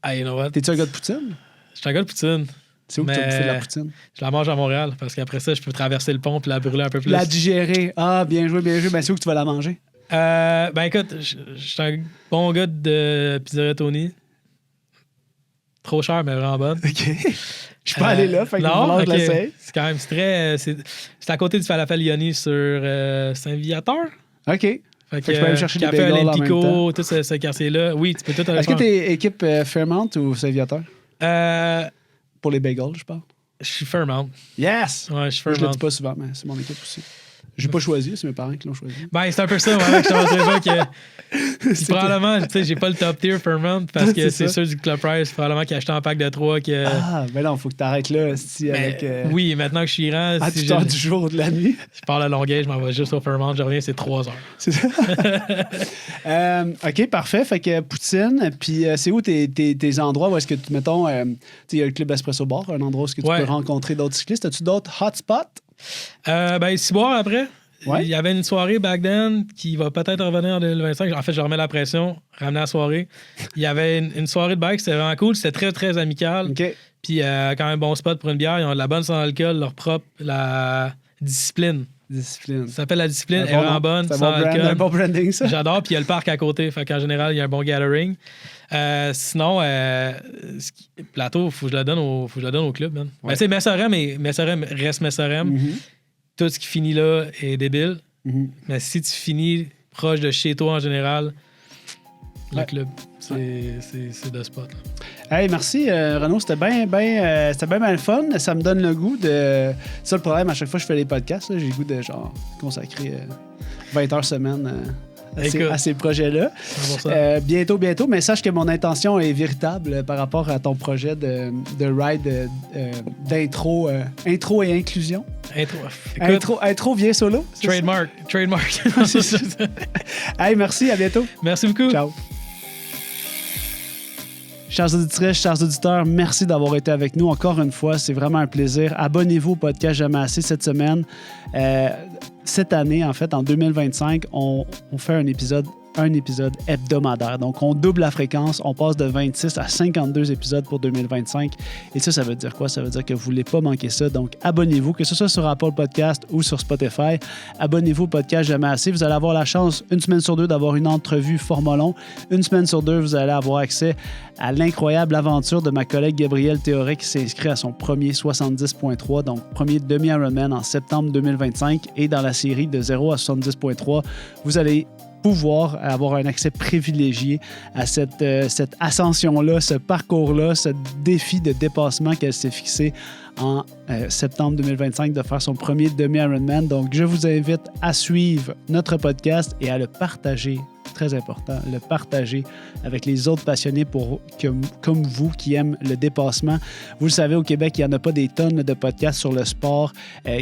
You know what? T'es-tu un gars de poutine? Je suis un gars de poutine. C'est où que tu as bouffé de la poutine? Je la mange à Montréal, parce qu'après ça, je peux traverser le pont puis la brûler un peu plus. La digérer. Ah, bien joué, bien joué. Ben, c'est où que tu vas la manger? Ben écoute, je suis un bon gars de Pizzeria Tony. Trop cher, mais vraiment bonne. OK. Je peux aller là, fait que non, je l'essaye. C'est quand même très... C'est à côté du Falafel Yoni sur Saint-Viateur. OK. Fait que je peux aller chercher des bagels Olympico, tout ce quartier-là. Oui, tu peux tout aller. Est-ce que tu es équipe Fairmount ou Saint-Viateur? Pour les bagels, je parle. Je suis Fairmount. Yes! Ouais, je suis Fairmount. Je le dis pas souvent, mais c'est mon équipe aussi. J'ai pas choisi, c'est mes parents qui l'ont choisi. Ben, c'est un peu ça, ouais, je te montrerai pas que... Probablement, tu sais, j'ai pas le top tier Fairmont parce que c'est ceux du Club Price, probablement qui acheté en pack de 3. Mais non, il faut que tu arrêtes là. Avec, oui, maintenant que je suis Iran. À toute heure du jour ou de la nuit. Je pars à Longueuil, je m'en vais juste au Fairmont, je reviens, c'est 3 heures. C'est ça. OK, parfait. Fait que Poutine, puis c'est où tes endroits où est-ce que, mettons, il y a le Club Espresso Bar, un endroit où est-ce que tu peux rencontrer d'autres cyclistes. As-tu d'autres hotspots? Ciboire après. Ouais. Il y avait une soirée back then qui va peut-être revenir en 2025. En fait, je remets la pression, ramener la soirée. Il y avait une soirée de bike, c'était vraiment cool. C'était très, très amical. Okay. Puis quand même bon spot pour une bière. Ils ont de la bonne sans alcool, leur propre, la discipline. Ça s'appelle la discipline, elle est vraiment bonne, sans alcool. Un bon branding, ça. J'adore, puis il y a le parc à côté. Fait qu'en général, il y a un bon gathering. Sinon, plateau, il faut que je le donne au club. Man. Ouais. Tu sais, Messorem reste Messorem. Mm-hmm. Tout ce qui finit là est débile. Mm-hmm. Mais si tu finis proche de chez toi en général, le club, c'est de spot. Hey, merci, Renaud. C'était bien le fun. Ça me donne le goût de... C'est ça le problème, à chaque fois que je fais les podcasts, là, j'ai le goût de consacrer 20 heures semaine à ces projets-là. Bientôt, mais sache que mon intention est véritable par rapport à ton projet de ride d'intro intro et inclusion. Intro vient solo. Trademark. Hey, merci, à bientôt. Merci beaucoup. Ciao. Chers auditrices, chers auditeurs, merci d'avoir été avec nous encore une fois. C'est vraiment un plaisir. Abonnez-vous au podcast Jamais assez cette semaine. Cette année, en fait, en 2025, on fait un épisode hebdomadaire. Donc, on double la fréquence. On passe de 26 à 52 épisodes pour 2025. Et ça veut dire quoi? Ça veut dire que vous ne voulez pas manquer ça. Donc, abonnez-vous, que ce soit sur Apple Podcast ou sur Spotify. Abonnez-vous au podcast Jamais assez. Vous allez avoir la chance, une semaine sur deux, d'avoir une entrevue format long. Une semaine sur deux, vous allez avoir accès à l'incroyable aventure de ma collègue Gabrielle Théoré qui s'est inscrite à son premier 70.3, donc premier demi-Ironman en septembre 2025. Et dans la série de 0 à 70.3, vous allez pouvoir avoir un accès privilégié à cette ascension-là, ce parcours-là, ce défi de dépassement qu'elle s'est fixé en septembre 2025 de faire son premier demi-Ironman. Donc, je vous invite à suivre notre podcast et à le partager. Très important, le partager avec les autres passionnés comme vous qui aiment le dépassement. Vous le savez, au Québec, il n'y en a pas des tonnes de podcasts sur le sport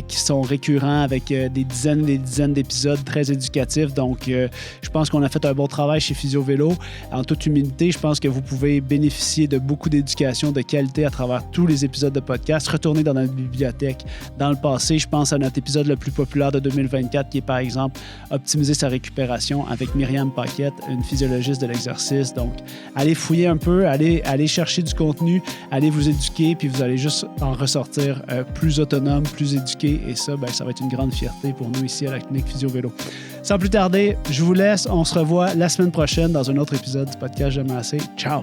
qui sont récurrents avec des dizaines et des dizaines d'épisodes très éducatifs. Donc, je pense qu'on a fait un bon travail chez Physio Vélo. En toute humilité, je pense que vous pouvez bénéficier de beaucoup d'éducation de qualité à travers tous les épisodes de podcast. Retournez dans notre bibliothèque. Dans le passé, je pense à notre épisode le plus populaire de 2024 qui est, par exemple, Optimiser sa récupération avec Myriam Paquette, une physiologiste de l'exercice. Donc, allez fouiller un peu, allez chercher du contenu, allez vous éduquer, puis vous allez juste en ressortir plus autonome, plus éduqué. Et ça, ça va être une grande fierté pour nous ici à la clinique Physio Vélo. Sans plus tarder, je vous laisse. On se revoit la semaine prochaine dans un autre épisode du podcast Jamais assez. Ciao!